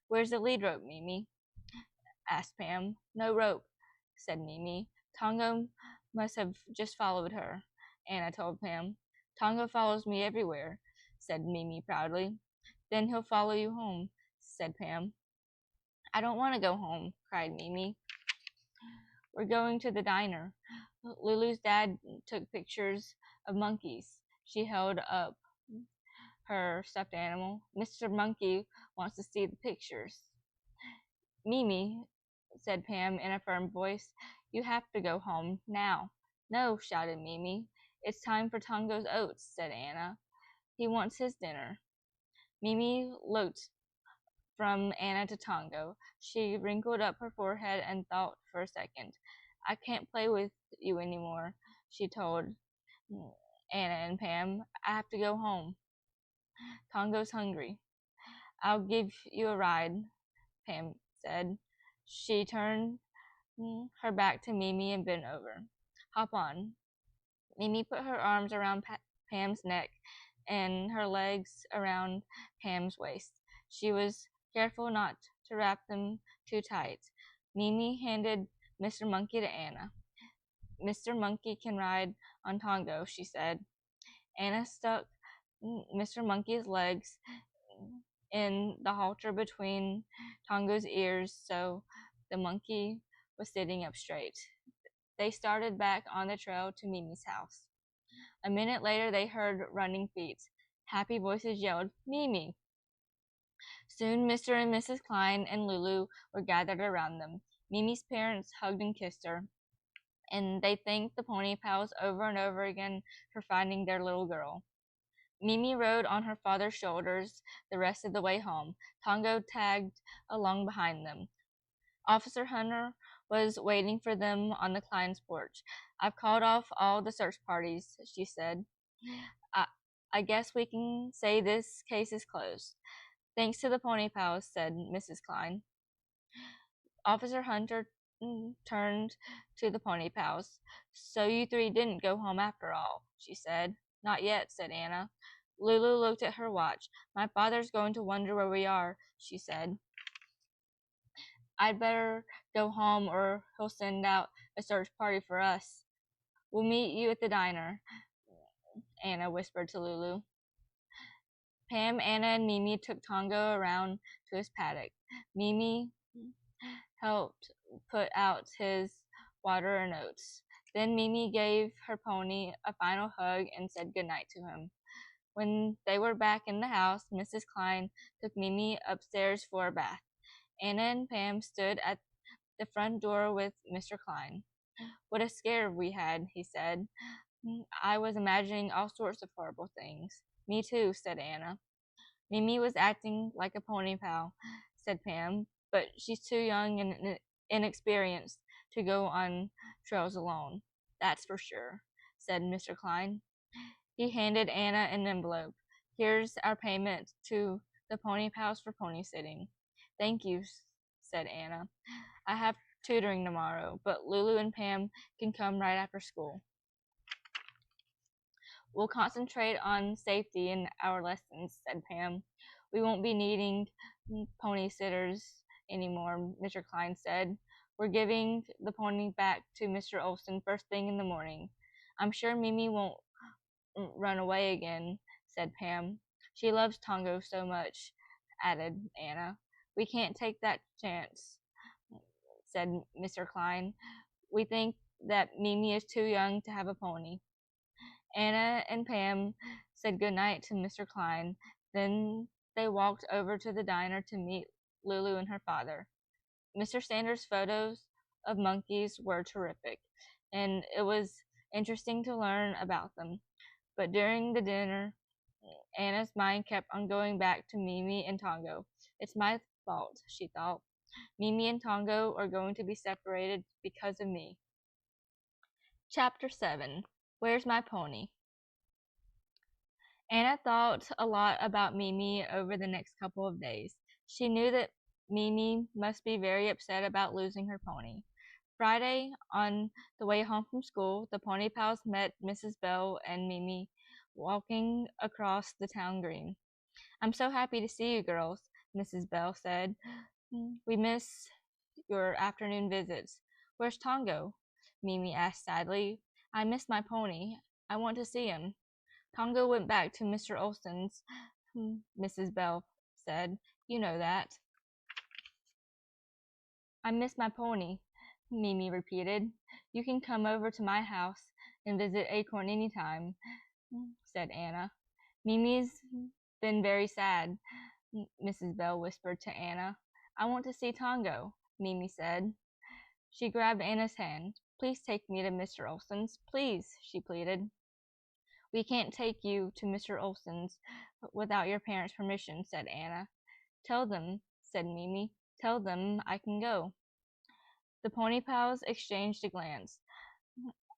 Where's the lead rope, Mimi? Asked Pam. No rope, said Mimi. Tongo must have just followed her, Anna told Pam. Tongo follows me everywhere, said Mimi proudly. Then he'll follow you home, said Pam. I don't want to go home, cried Mimi. We're going to the diner. Lulu's dad took pictures of monkeys. She held up her stuffed animal. Mr. Monkey wants to see the pictures. Mimi, said Pam in a firm voice, you have to go home now. No, shouted Mimi. It's time for Tongo's oats, said Anna. He wants his dinner. Mimi looked from Anna to Tongo. She wrinkled up her forehead and thought for a second. I can't play with you anymore, she told Anna and Pam. I have to go home. Tongo's hungry. I'll give you a ride, Pam said. She turned her back to Mimi and bent over. Hop on. Mimi put her arms around Pam's neck and her legs around Pam's waist. She was careful not to wrap them too tight. Mimi handed Mr. Monkey to Anna. Mr. Monkey can ride on Tongo, she said. Anna stuck Mr. Monkey's legs in the halter between Tongo's ears so the monkey was sitting up straight. They started back on the trail to Mimi's house. A minute later, they heard running feet. Happy voices yelled, "Mimi!" Soon Mr. and Mrs. Klein and Lulu were gathered around them. Mimi's parents hugged and kissed her, and they thanked the pony pals over and over again for finding their little girl. Mimi rode on her father's shoulders the rest of the way home. Tongo tagged along behind them. Officer Hunter was waiting for them on the Klein's porch. "I've called off all the search parties," she said. I, I guess we can say this case is closed. "Thanks to the pony pals," said Mrs. Klein. Officer Hunter turned to the pony pals. "So you three didn't go home after all," she said. "Not yet," said Anna. Lulu looked at her watch. "My father's going to wonder where we are," she said. "I'd better go home or he'll send out a search party for us." "We'll meet you at the diner," Anna whispered to Lulu. Pam, Anna, and Mimi took Tongo around to his paddock. Mimi helped put out his water and oats. Then Mimi gave her pony a final hug and said goodnight to him. When they were back in the house, Mrs. Klein took Mimi upstairs for a bath. Anna and Pam stood at the front door with Mr. Klein. "What a scare we had," he said. "I was imagining all sorts of horrible things." "Me too," said Anna. "Mimi was acting like a pony pal," said Pam, "but she's too young and inexperienced to go on trails alone. That's for sure," said Mr. Klein. He handed Anna an envelope. "Here's our payment to the pony pals for pony sitting." "Thank you," said Anna. "I have tutoring tomorrow, but Lulu and Pam can come right after school. We'll concentrate on safety in our lessons," said Pam. "We won't be needing pony sitters anymore," Mr. Klein said. "We're giving the pony back to Mr. Olson first thing in the morning." "I'm sure Mimi won't run away again," said Pam. "She loves Tongo so much," added Anna. "We can't take that chance," said Mr. Klein. "We think that Mimi is too young to have a pony." Anna and Pam said goodnight to Mr. Klein. Then they walked over to the diner to meet Lulu and her father. Mr. Sanders' photos of monkeys were terrific, and it was interesting to learn about them. But during the dinner, Anna's mind kept on going back to Mimi and Tongo. "It's my fault," she thought. "Mimi and Tongo are going to be separated because of me." Chapter 7. Where's My Pony? Anna thought a lot about Mimi over the next couple of days. She knew that Mimi must be very upset about losing her pony. Friday, on the way home from school, the pony pals met Mrs. Bell and Mimi walking across the town green. "I'm so happy to see you girls," Mrs. Bell said. "We miss your afternoon visits." "Where's Tongo?" Mimi asked sadly. "I miss my pony. I want to see him." "Tongo went back to Mr. Olson's," Mrs. Bell said. "You know that." "I miss my pony," Mimi repeated. "You can come over to my house and visit Acorn any time," said Anna. "Mimi's been very sad," Mrs. Bell whispered to Anna. "I want to see Tongo," Mimi said. She grabbed Anna's hand. "Please take me to Mr. Olson's, please," she pleaded. "We can't take you to Mr. Olson's without your parents' permission," said Anna. "Tell them," said Mimi. "Tell them I can go." The pony pals exchanged a glance.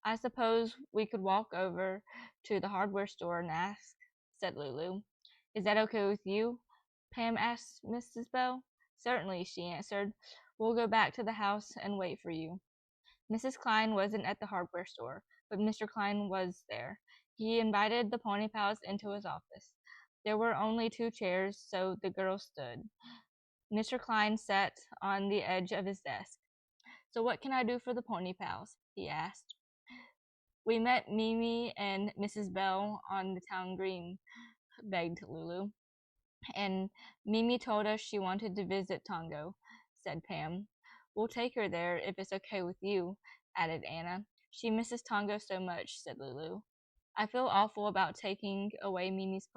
"I suppose we could walk over to the hardware store and ask," said Lulu. "Is that okay with you?" Pam asked Mrs. Bell. "Certainly," she answered. "We'll go back to the house and wait for you." Mrs. Klein wasn't at the hardware store, but Mr. Klein was there. He invited the pony pals into his office. There were only 2 chairs, so the girls stood. Mr. Klein sat on the edge of his desk. "So what can I do for the pony pals?" he asked. We met Mimi and Mrs. Bell on the town green, begged Lulu. And Mimi told us she wanted to visit Tongo, said Pam. We'll take her there if it's okay with you, added Anna. She misses Tongo so much, said Lulu. I feel awful about taking away Mimi's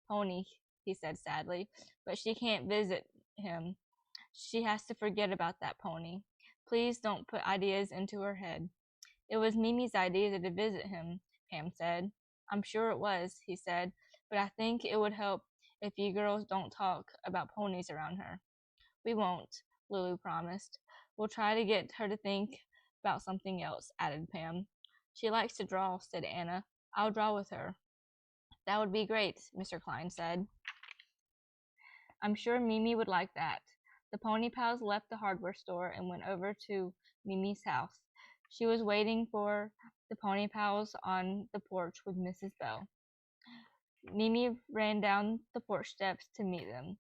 pony, he said sadly, but she can't visit him. She has to forget about that pony. Please don't put ideas into her head. It was Mimi's idea to visit him, Pam said. I'm sure it was, he said, but I think it would help if you girls don't talk about ponies around her. We won't, Lulu promised. We'll try to get her to think about something else, added Pam. She likes to draw, said Anna. I'll draw with her. That would be great, Mr. Klein said. I'm sure Mimi would like that. The Pony Pals left the hardware store and went over to Mimi's house. She was waiting for the Pony Pals on the porch with Mrs. Bell. Mimi ran down the porch steps to meet them.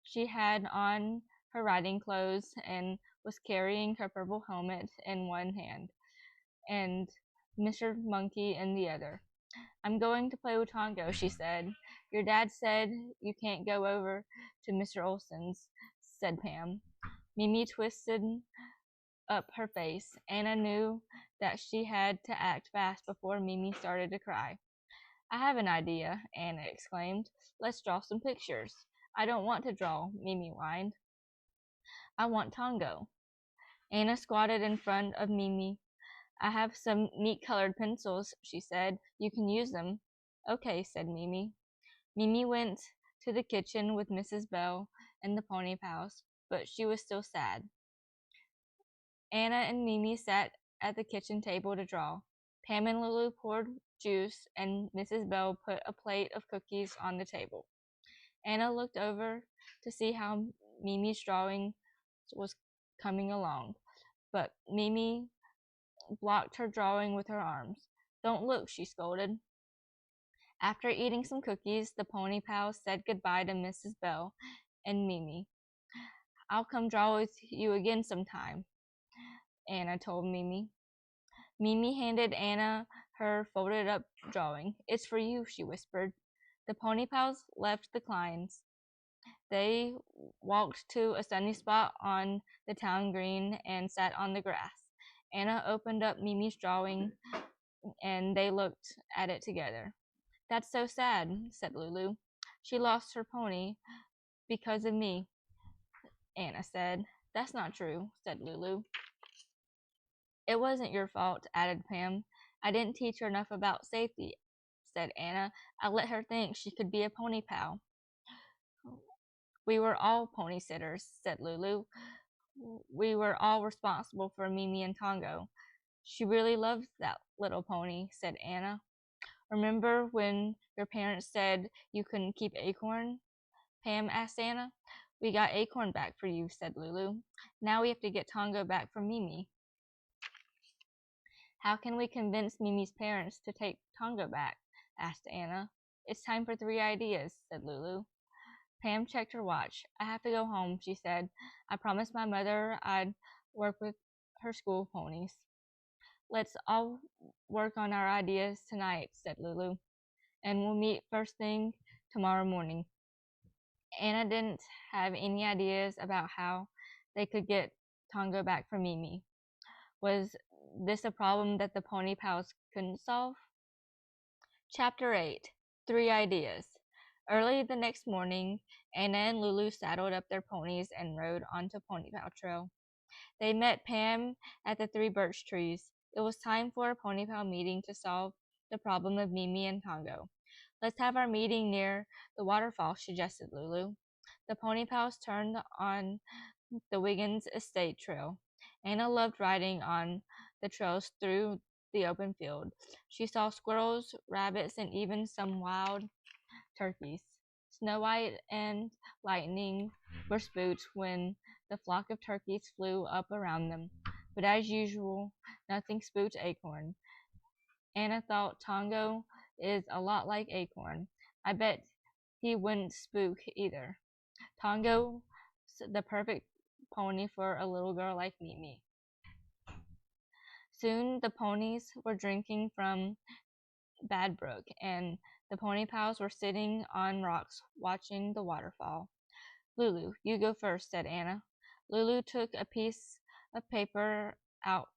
She had on her riding clothes and was carrying her purple helmet in one hand and Mr. Monkey in the other. I'm going to play with Tongo, she said. Your dad said you can't go over to Mr. Olson's, said Pam. Mimi twisted up her face. Anna knew that she had to act fast before Mimi started to cry. I have an idea, Anna exclaimed. Let's draw some pictures. I don't want to draw, Mimi whined. I want Tongo. Anna squatted in front of Mimi. I have some neat colored pencils, she said. You can use them. Okay, said Mimi. Mimi went to the kitchen with Mrs. Bell and the Pony Pals, but she was still sad. Anna and Mimi sat at the kitchen table to draw. Pam and Lulu poured juice, and Mrs. Bell put a plate of cookies on the table. Anna looked over to see how Mimi's drawing was coming along, but Mimi blocked her drawing with her arms. Don't look, she scolded. After eating some cookies, the Pony Pals said goodbye to Mrs. Bell and Mimi. I'll come draw with you again sometime, Anna told Mimi. Mimi handed Anna her folded up drawing. It's for you, she whispered. The Pony Pals left the Kleins. They walked to a sunny spot on the town green and sat on the grass. Anna opened up Mimi's drawing and they looked at it together. That's so sad, said Lulu. She lost her pony because of me, Anna said. That's not true, said Lulu. It wasn't your fault, added Pam. I didn't teach her enough about safety, said Anna. I let her think she could be a pony pal. We were all pony sitters, said Lulu. We were all responsible for Mimi and Tongo. She really loves that little pony, said Anna. Remember when your parents said you couldn't keep Acorn? Pam asked Anna. We got Acorn back for you, said Lulu. Now we have to get Tongo back for Mimi. How can we convince Mimi's parents to take Tongo back? Asked Anna. It's time for 3 ideas, said Lulu. Pam checked her watch. I have to go home, she said. I promised my mother I'd work with her school ponies. Let's all work on our ideas tonight, said Lulu, and we'll meet first thing tomorrow morning. Anna didn't have any ideas about how they could get Tongo back for Mimi. Was this a problem that the Pony Pals couldn't solve? Chapter 8. 3 Ideas. Early the next morning, Anna and Lulu saddled up their ponies and rode onto Pony Pal Trail. They met Pam at the 3 birch trees. It was time for a Pony Pal meeting to solve the problem of Mimi and Tongo. Let's have our meeting near the waterfall, suggested Lulu. The Pony Pals turned on the Wiggins Estate Trail. Anna loved riding on the trails through the open field. She saw squirrels, rabbits, and even some wild turkeys. Snow White and Lightning were spooked when the flock of turkeys flew up around them, but as usual, nothing spooked Acorn. Anna thought Tongo is a lot like Acorn. I bet he wouldn't spook either. Tongo, the perfect pony for a little girl like Mimi. Soon the ponies were drinking from Bad Brook, and the pony pals were sitting on rocks watching the waterfall. Lulu, you go first, said Anna. Lulu took a piece of paper out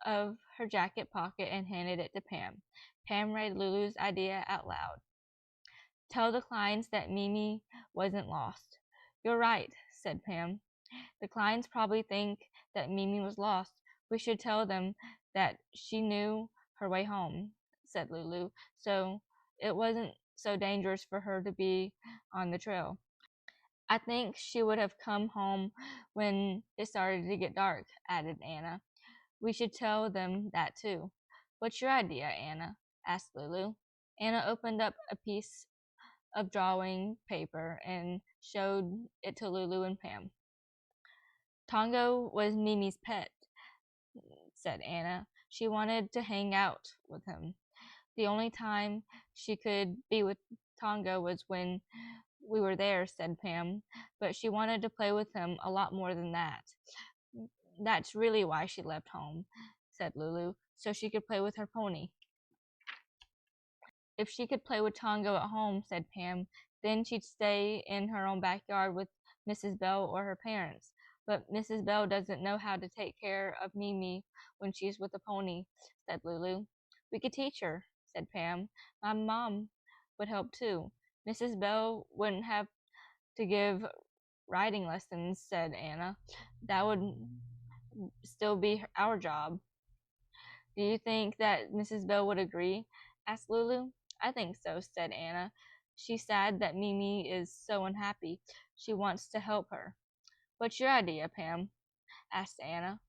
of her jacket pocket and handed it to Pam. Pam read Lulu's idea out loud. Tell the Kleins that Mimi wasn't lost. You're right, said Pam. The Kleins probably think that Mimi was lost. We should tell them that she knew her way home, said Lulu, so it wasn't so dangerous for her to be on the trail. I think she would have come home when it started to get dark, added Anna. We should tell them that too. What's your idea, Anna? Asked Lulu. Anna opened up a piece of drawing paper and showed it to Lulu and Pam. Tongo was Mimi's pet, said Anna. She wanted to hang out with him. The only time she could be with Tongo was when we were there, said Pam, but she wanted to play with him a lot more than that. That's really why she left home, said Lulu, so she could play with her pony. If she could play with Tongo at home, said Pam, then she'd stay in her own backyard with Mrs. Bell or her parents. But Mrs. Bell doesn't know how to take care of Mimi when she's with a pony, said Lulu. We could teach her, said Pam. My mom would help too. Mrs. Bell wouldn't have to give riding lessons, said Anna. That would still be our job. Do you think that Mrs. Bell would agree? Asked Lulu. I think so, said Anna. She's sad that Mimi is so unhappy. She wants to help her. What's your idea, Pam? Asked Anna.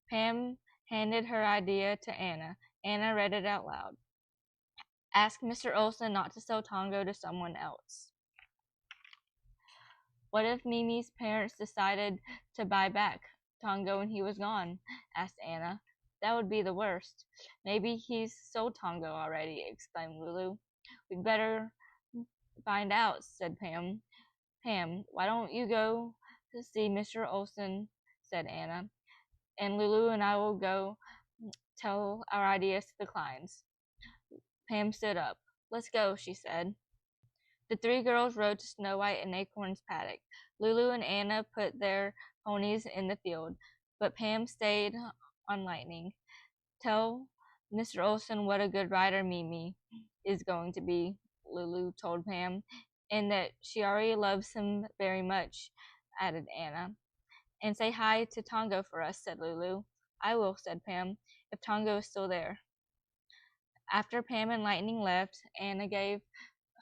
Pam handed her idea to Anna. Anna read it out loud. Ask Mr. Olson not to sell Tongo to someone else. What if Mimi's parents decided to buy back Tongo when he was gone? Asked Anna. That would be the worst. Maybe he's sold Tongo already, exclaimed Lulu. We'd better find out, said Pam. Pam, why don't you go to see Mr. Olson, said Anna, and Lulu and I will go tell our ideas to the Kleins. Pam stood up. Let's go, she said. The three girls rode to Snow White and Acorn's paddock. Lulu and Anna put their ponies in the field, but Pam stayed on Lightning. Tell Mr. Olson what a good rider Mimi is going to be, Lulu told Pam, and that she already loves him very much, added Anna. And say hi to Tongo for us, said Lulu. I will, said Pam, if Tongo is still there. After Pam and Lightning left, Anna gave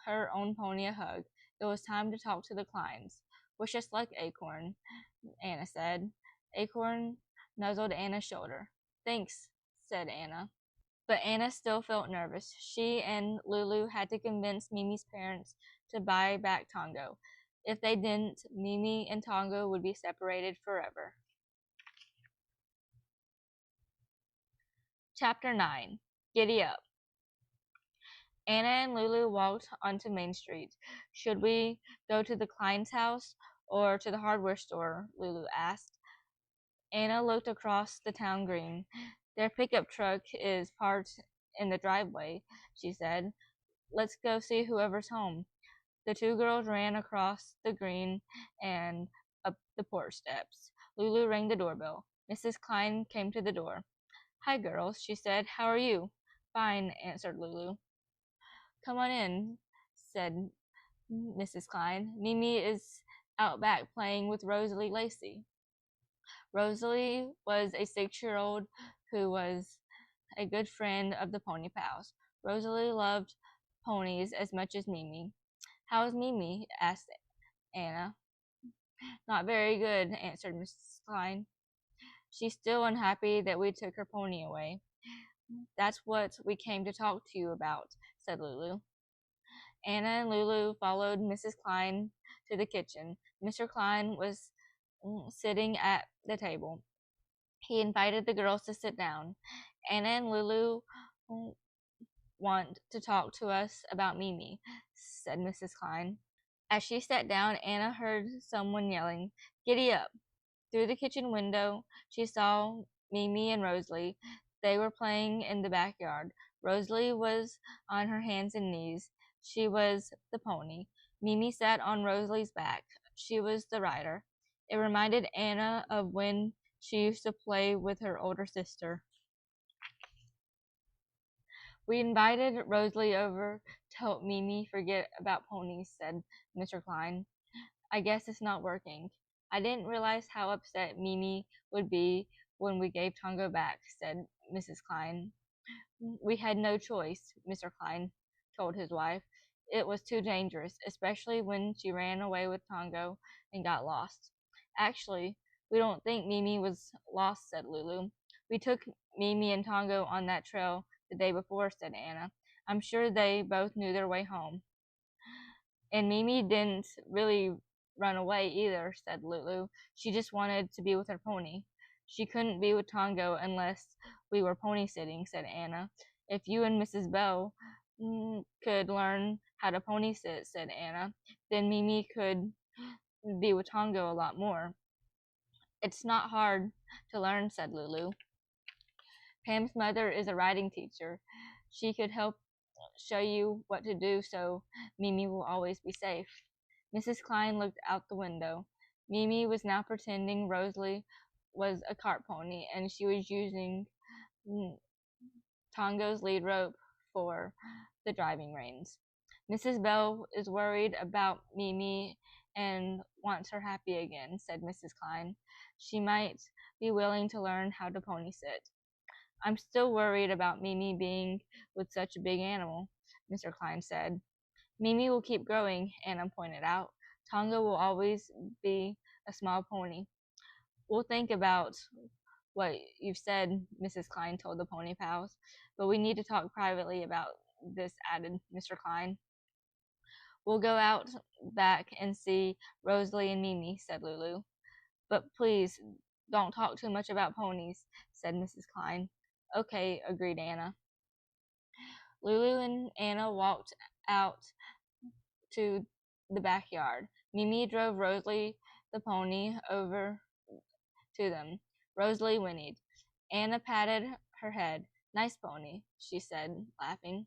her own pony a hug. It was time to talk to the Kleins. Wish us luck, Acorn, Anna said. Acorn nuzzled Anna's shoulder. Thanks, said Anna. But Anna still felt nervous. She and Lulu had to convince Mimi's parents to buy back Tongo. If they didn't, Mimi and Tongo would be separated forever. Chapter 9. Giddyap. Anna and Lulu walked onto Main Street. Should we go to the Klein's house or to the hardware store? Lulu asked. Anna looked across the town green. Their pickup truck is parked in the driveway, she said. Let's go see whoever's home. The two girls ran across the green and up the porch steps. Lulu rang the doorbell. Mrs. Klein came to the door. Hi, girls, she said. How are you? Fine, answered Lulu. Come on in, said Mrs. Klein. Mimi is out back playing with Rosalie Lacey. Rosalie was a 6-year-old who was a good friend of the Pony Pals. Rosalie loved ponies as much as Mimi. How is Mimi? Asked Anna. Not very good, answered Mrs. Klein. She's still unhappy that we took her pony away. That's what we came to talk to you about, said Lulu. Anna and Lulu followed Mrs. Klein to the kitchen. Mr. Klein was sitting at the table. He invited the girls to sit down. Anna and Lulu want to talk to us about Mimi, said Mrs. Klein. As she sat down, Anna heard someone yelling, Giddy up! Through the kitchen window, she saw Mimi and Rosalie. They were playing in the backyard. Rosalie was on her hands and knees. She was the pony. Mimi sat on Rosalie's back. She was the rider. It reminded Anna of when she used to play with her older sister. We invited Rosalie over to help Mimi forget about ponies, said Mr. Klein. I guess it's not working. I didn't realize how upset Mimi would be when we gave Tongo back, said Mrs. Klein. We had no choice, Mr. Klein told his wife. It was too dangerous, especially when she ran away with Tongo and got lost. Actually, we don't think Mimi was lost, said Lulu. We took Mimi and Tongo on that trail the day before, said Anna. I'm sure they both knew their way home. And Mimi didn't really run away either, said Lulu. She just wanted to be with her pony. She couldn't be with Tongo unless we were pony sitting, said Anna. If you and Mrs. Bell could learn how to pony sit, said Anna, then Mimi could be with Tongo a lot more. It's not hard to learn, said Lulu. Pam's mother is a riding teacher. She could help show you what to do so Mimi will always be safe. Mrs. Klein looked out the window. Mimi was now pretending Rosalie was a cart pony and she was using Tongo's lead rope for the driving reins. Mrs. Bell is worried about Mimi and wants her happy again, said Mrs. Klein. She might be willing to learn how to pony sit. I'm still worried about Mimi being with such a big animal, Mr. Klein said. Mimi will keep growing, Anna pointed out. Tonga will always be a small pony. We'll think about what you've said, Mrs. Klein told the pony pals, but we need to talk privately about this, added Mr. Klein. We'll go out back and see Rosalie and Mimi, said Lulu. But please, don't talk too much about ponies, said Mrs. Klein. Okay, agreed Anna. Lulu and Anna walked out to the backyard. Mimi drove Rosalie the pony over to them. Rosalie whinnied. Anna patted her head. Nice pony, she said, laughing.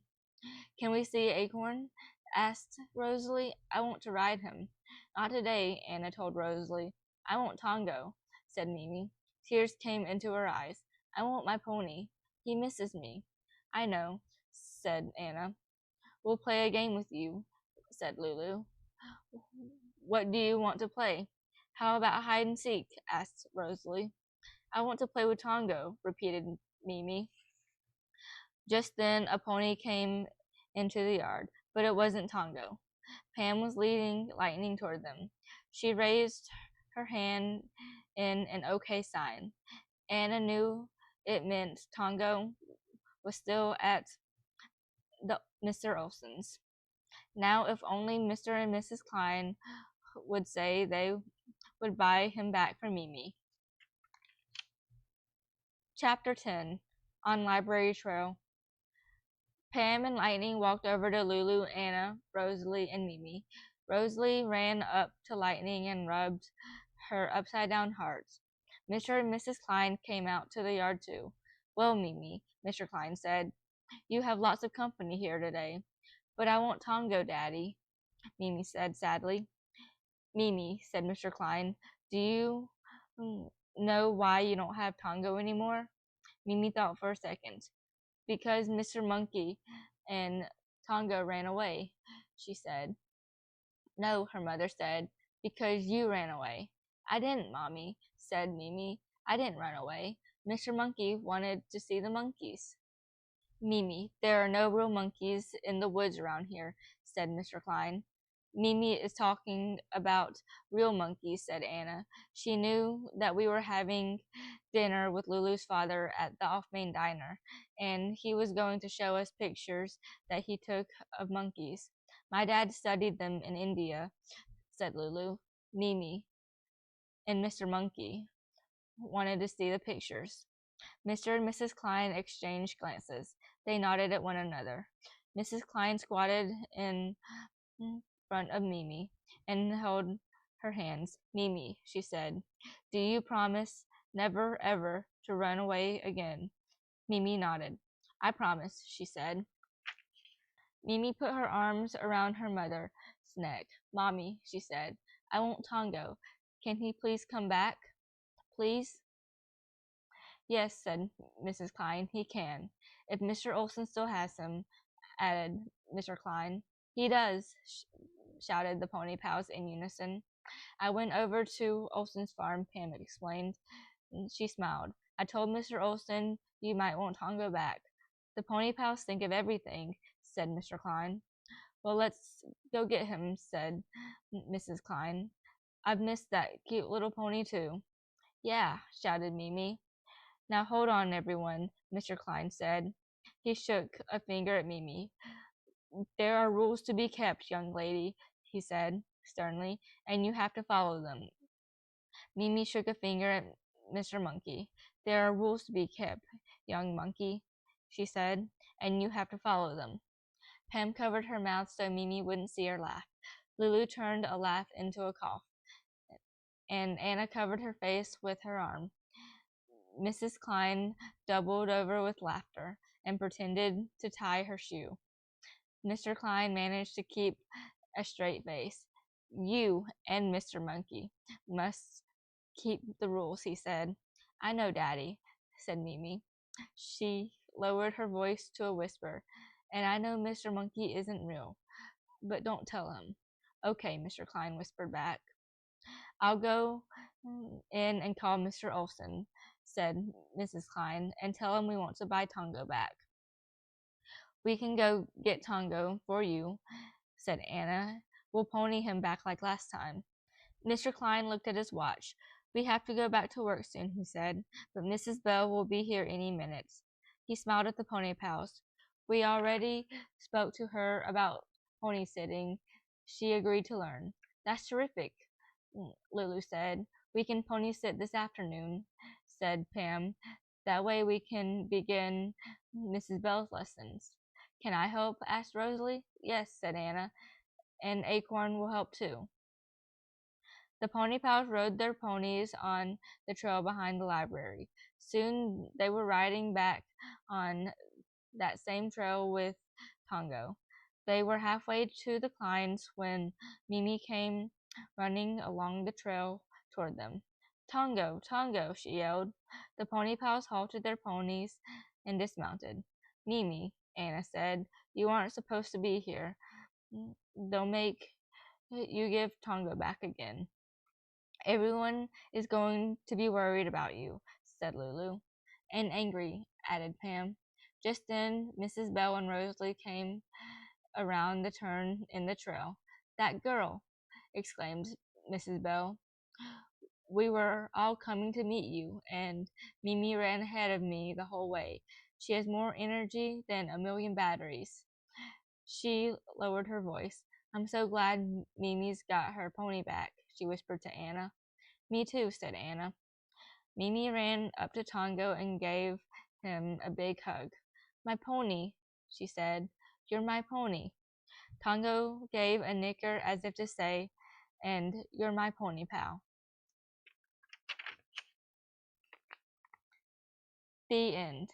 Can we see Acorn? Asked Rosalie. I want to ride him. Not today, Anna told Rosalie. I want Tongo, said Mimi. Tears came into her eyes. I want my pony. He misses me. I know, said Anna. We'll play a game with you, said Lulu. What do you want to play? How about hide and seek? Asked Rosalie. I want to play with Tongo, repeated Mimi. Just then a pony came into the yard, but it wasn't Tongo. Pam was leading Lightning toward them. She raised her hand in an okay sign. Anna knew it meant Tongo was still at the Mr. Olson's. Now, if only Mr. and Mrs. Klein would say they would buy him back for Mimi. Chapter 10 On Library Trail. Pam and Lightning walked over to Lulu, Anna, Rosalie, and Mimi. Rosalie ran up to Lightning and rubbed her upside-down heart. Mr. and Mrs. Klein came out to the yard too. Well, Mimi, Mr. Klein said, you have lots of company here today. But I want Tongo, Daddy, Mimi said sadly. Mimi, said Mr. Klein, do you know why you don't have Tongo anymore? Mimi thought for a second. Because Mr. Monkey and Tongo ran away, she said. No, her mother said, because you ran away. I didn't, Mommy, said Mimi. I didn't run away. Mr. Monkey wanted to see the monkeys. Mimi, there are no real monkeys in the woods around here, said Mr. Klein. Mimi is talking about real monkeys, said Anna. She knew that we were having dinner with Lulu's father at the off-main diner, and he was going to show us pictures that he took of monkeys. My dad studied them in India, said Lulu. Mimi and Mr. Monkey wanted to see the pictures. Mr. and Mrs. Klein exchanged glances. They nodded at one another. Mrs. Klein squatted in front of Mimi and held her hands. Mimi, she said, do you promise never ever to run away again. Mimi nodded. I promise, she said. Mimi put her arms around her mother's neck. Mommy, she said, I want Tongo. Can he please come back? Please? Yes, said Mrs. Klein, he can. If Mr. Olson still has him, added Mr. Klein. He does, shouted the pony pals in unison. I went over to Olson's farm, Pam explained. She smiled. I told Mr. Olson you might want Tongo back. The pony pals think of everything, said Mr. Klein. Well, let's go get him, said Mrs. Klein. I've missed that cute little pony too. Yeah, shouted Mimi. Now hold on, everyone, Mr. Klein said. He shook a finger at Mimi. There are rules to be kept, young lady, he said sternly, and you have to follow them. Mimi shook a finger at Mr. Monkey. There are rules to be kept, young monkey, she said, and you have to follow them. Pam covered her mouth so Mimi wouldn't see her laugh. Lulu turned a laugh into a cough, and Anna covered her face with her arm. Mrs. Klein doubled over with laughter and pretended to tie her shoe. Mr. Klein managed to keep a straight face. You and Mr. Monkey must keep the rules, he said. I know, Daddy, said Mimi. She lowered her voice to a whisper. And I know Mr. Monkey isn't real, but don't tell him. Okay, Mr. Klein whispered back. I'll go in and call Mr. Olson, said Mrs. Klein, and tell him we want to buy Tongo back. We can go get Tongo for you, said Anna. We'll pony him back like last time. Mr. Klein looked at his watch. We have to go back to work soon, he said, but Mrs. Bell will be here any minute. He smiled at the pony pals. We already spoke to her about pony sitting. She agreed to learn. That's terrific, Lulu said. We can pony sit this afternoon, said Pam. That way we can begin Mrs. Bell's lessons. Can I help? Asked Rosalie. Yes, said Anna, and Acorn will help too. The pony pals rode their ponies on the trail behind the library. Soon they were riding back on that same trail with Tongo. They were halfway to the Kleins when Mimi came running along the trail toward them. Tongo, Tongo, she yelled. The pony pals halted their ponies and dismounted. Mimi, Anna said, you aren't supposed to be here. They'll make you give Tongo back again. Everyone is going to be worried about you, said Lulu. And angry, added Pam. Just then, Mrs. Bell and Rosalie came around the turn in the trail. That girl, exclaimed Mrs. Bell. We were all coming to meet you, and Mimi ran ahead of me the whole way. She has more energy than a million batteries. She lowered her voice. I'm so glad Mimi's got her pony back, she whispered to Anna. Me too, said Anna. Mimi ran up to Tongo and gave him a big hug. My pony, she said. You're my pony. Tongo gave a nicker as if to say, and you're my pony pal. The end.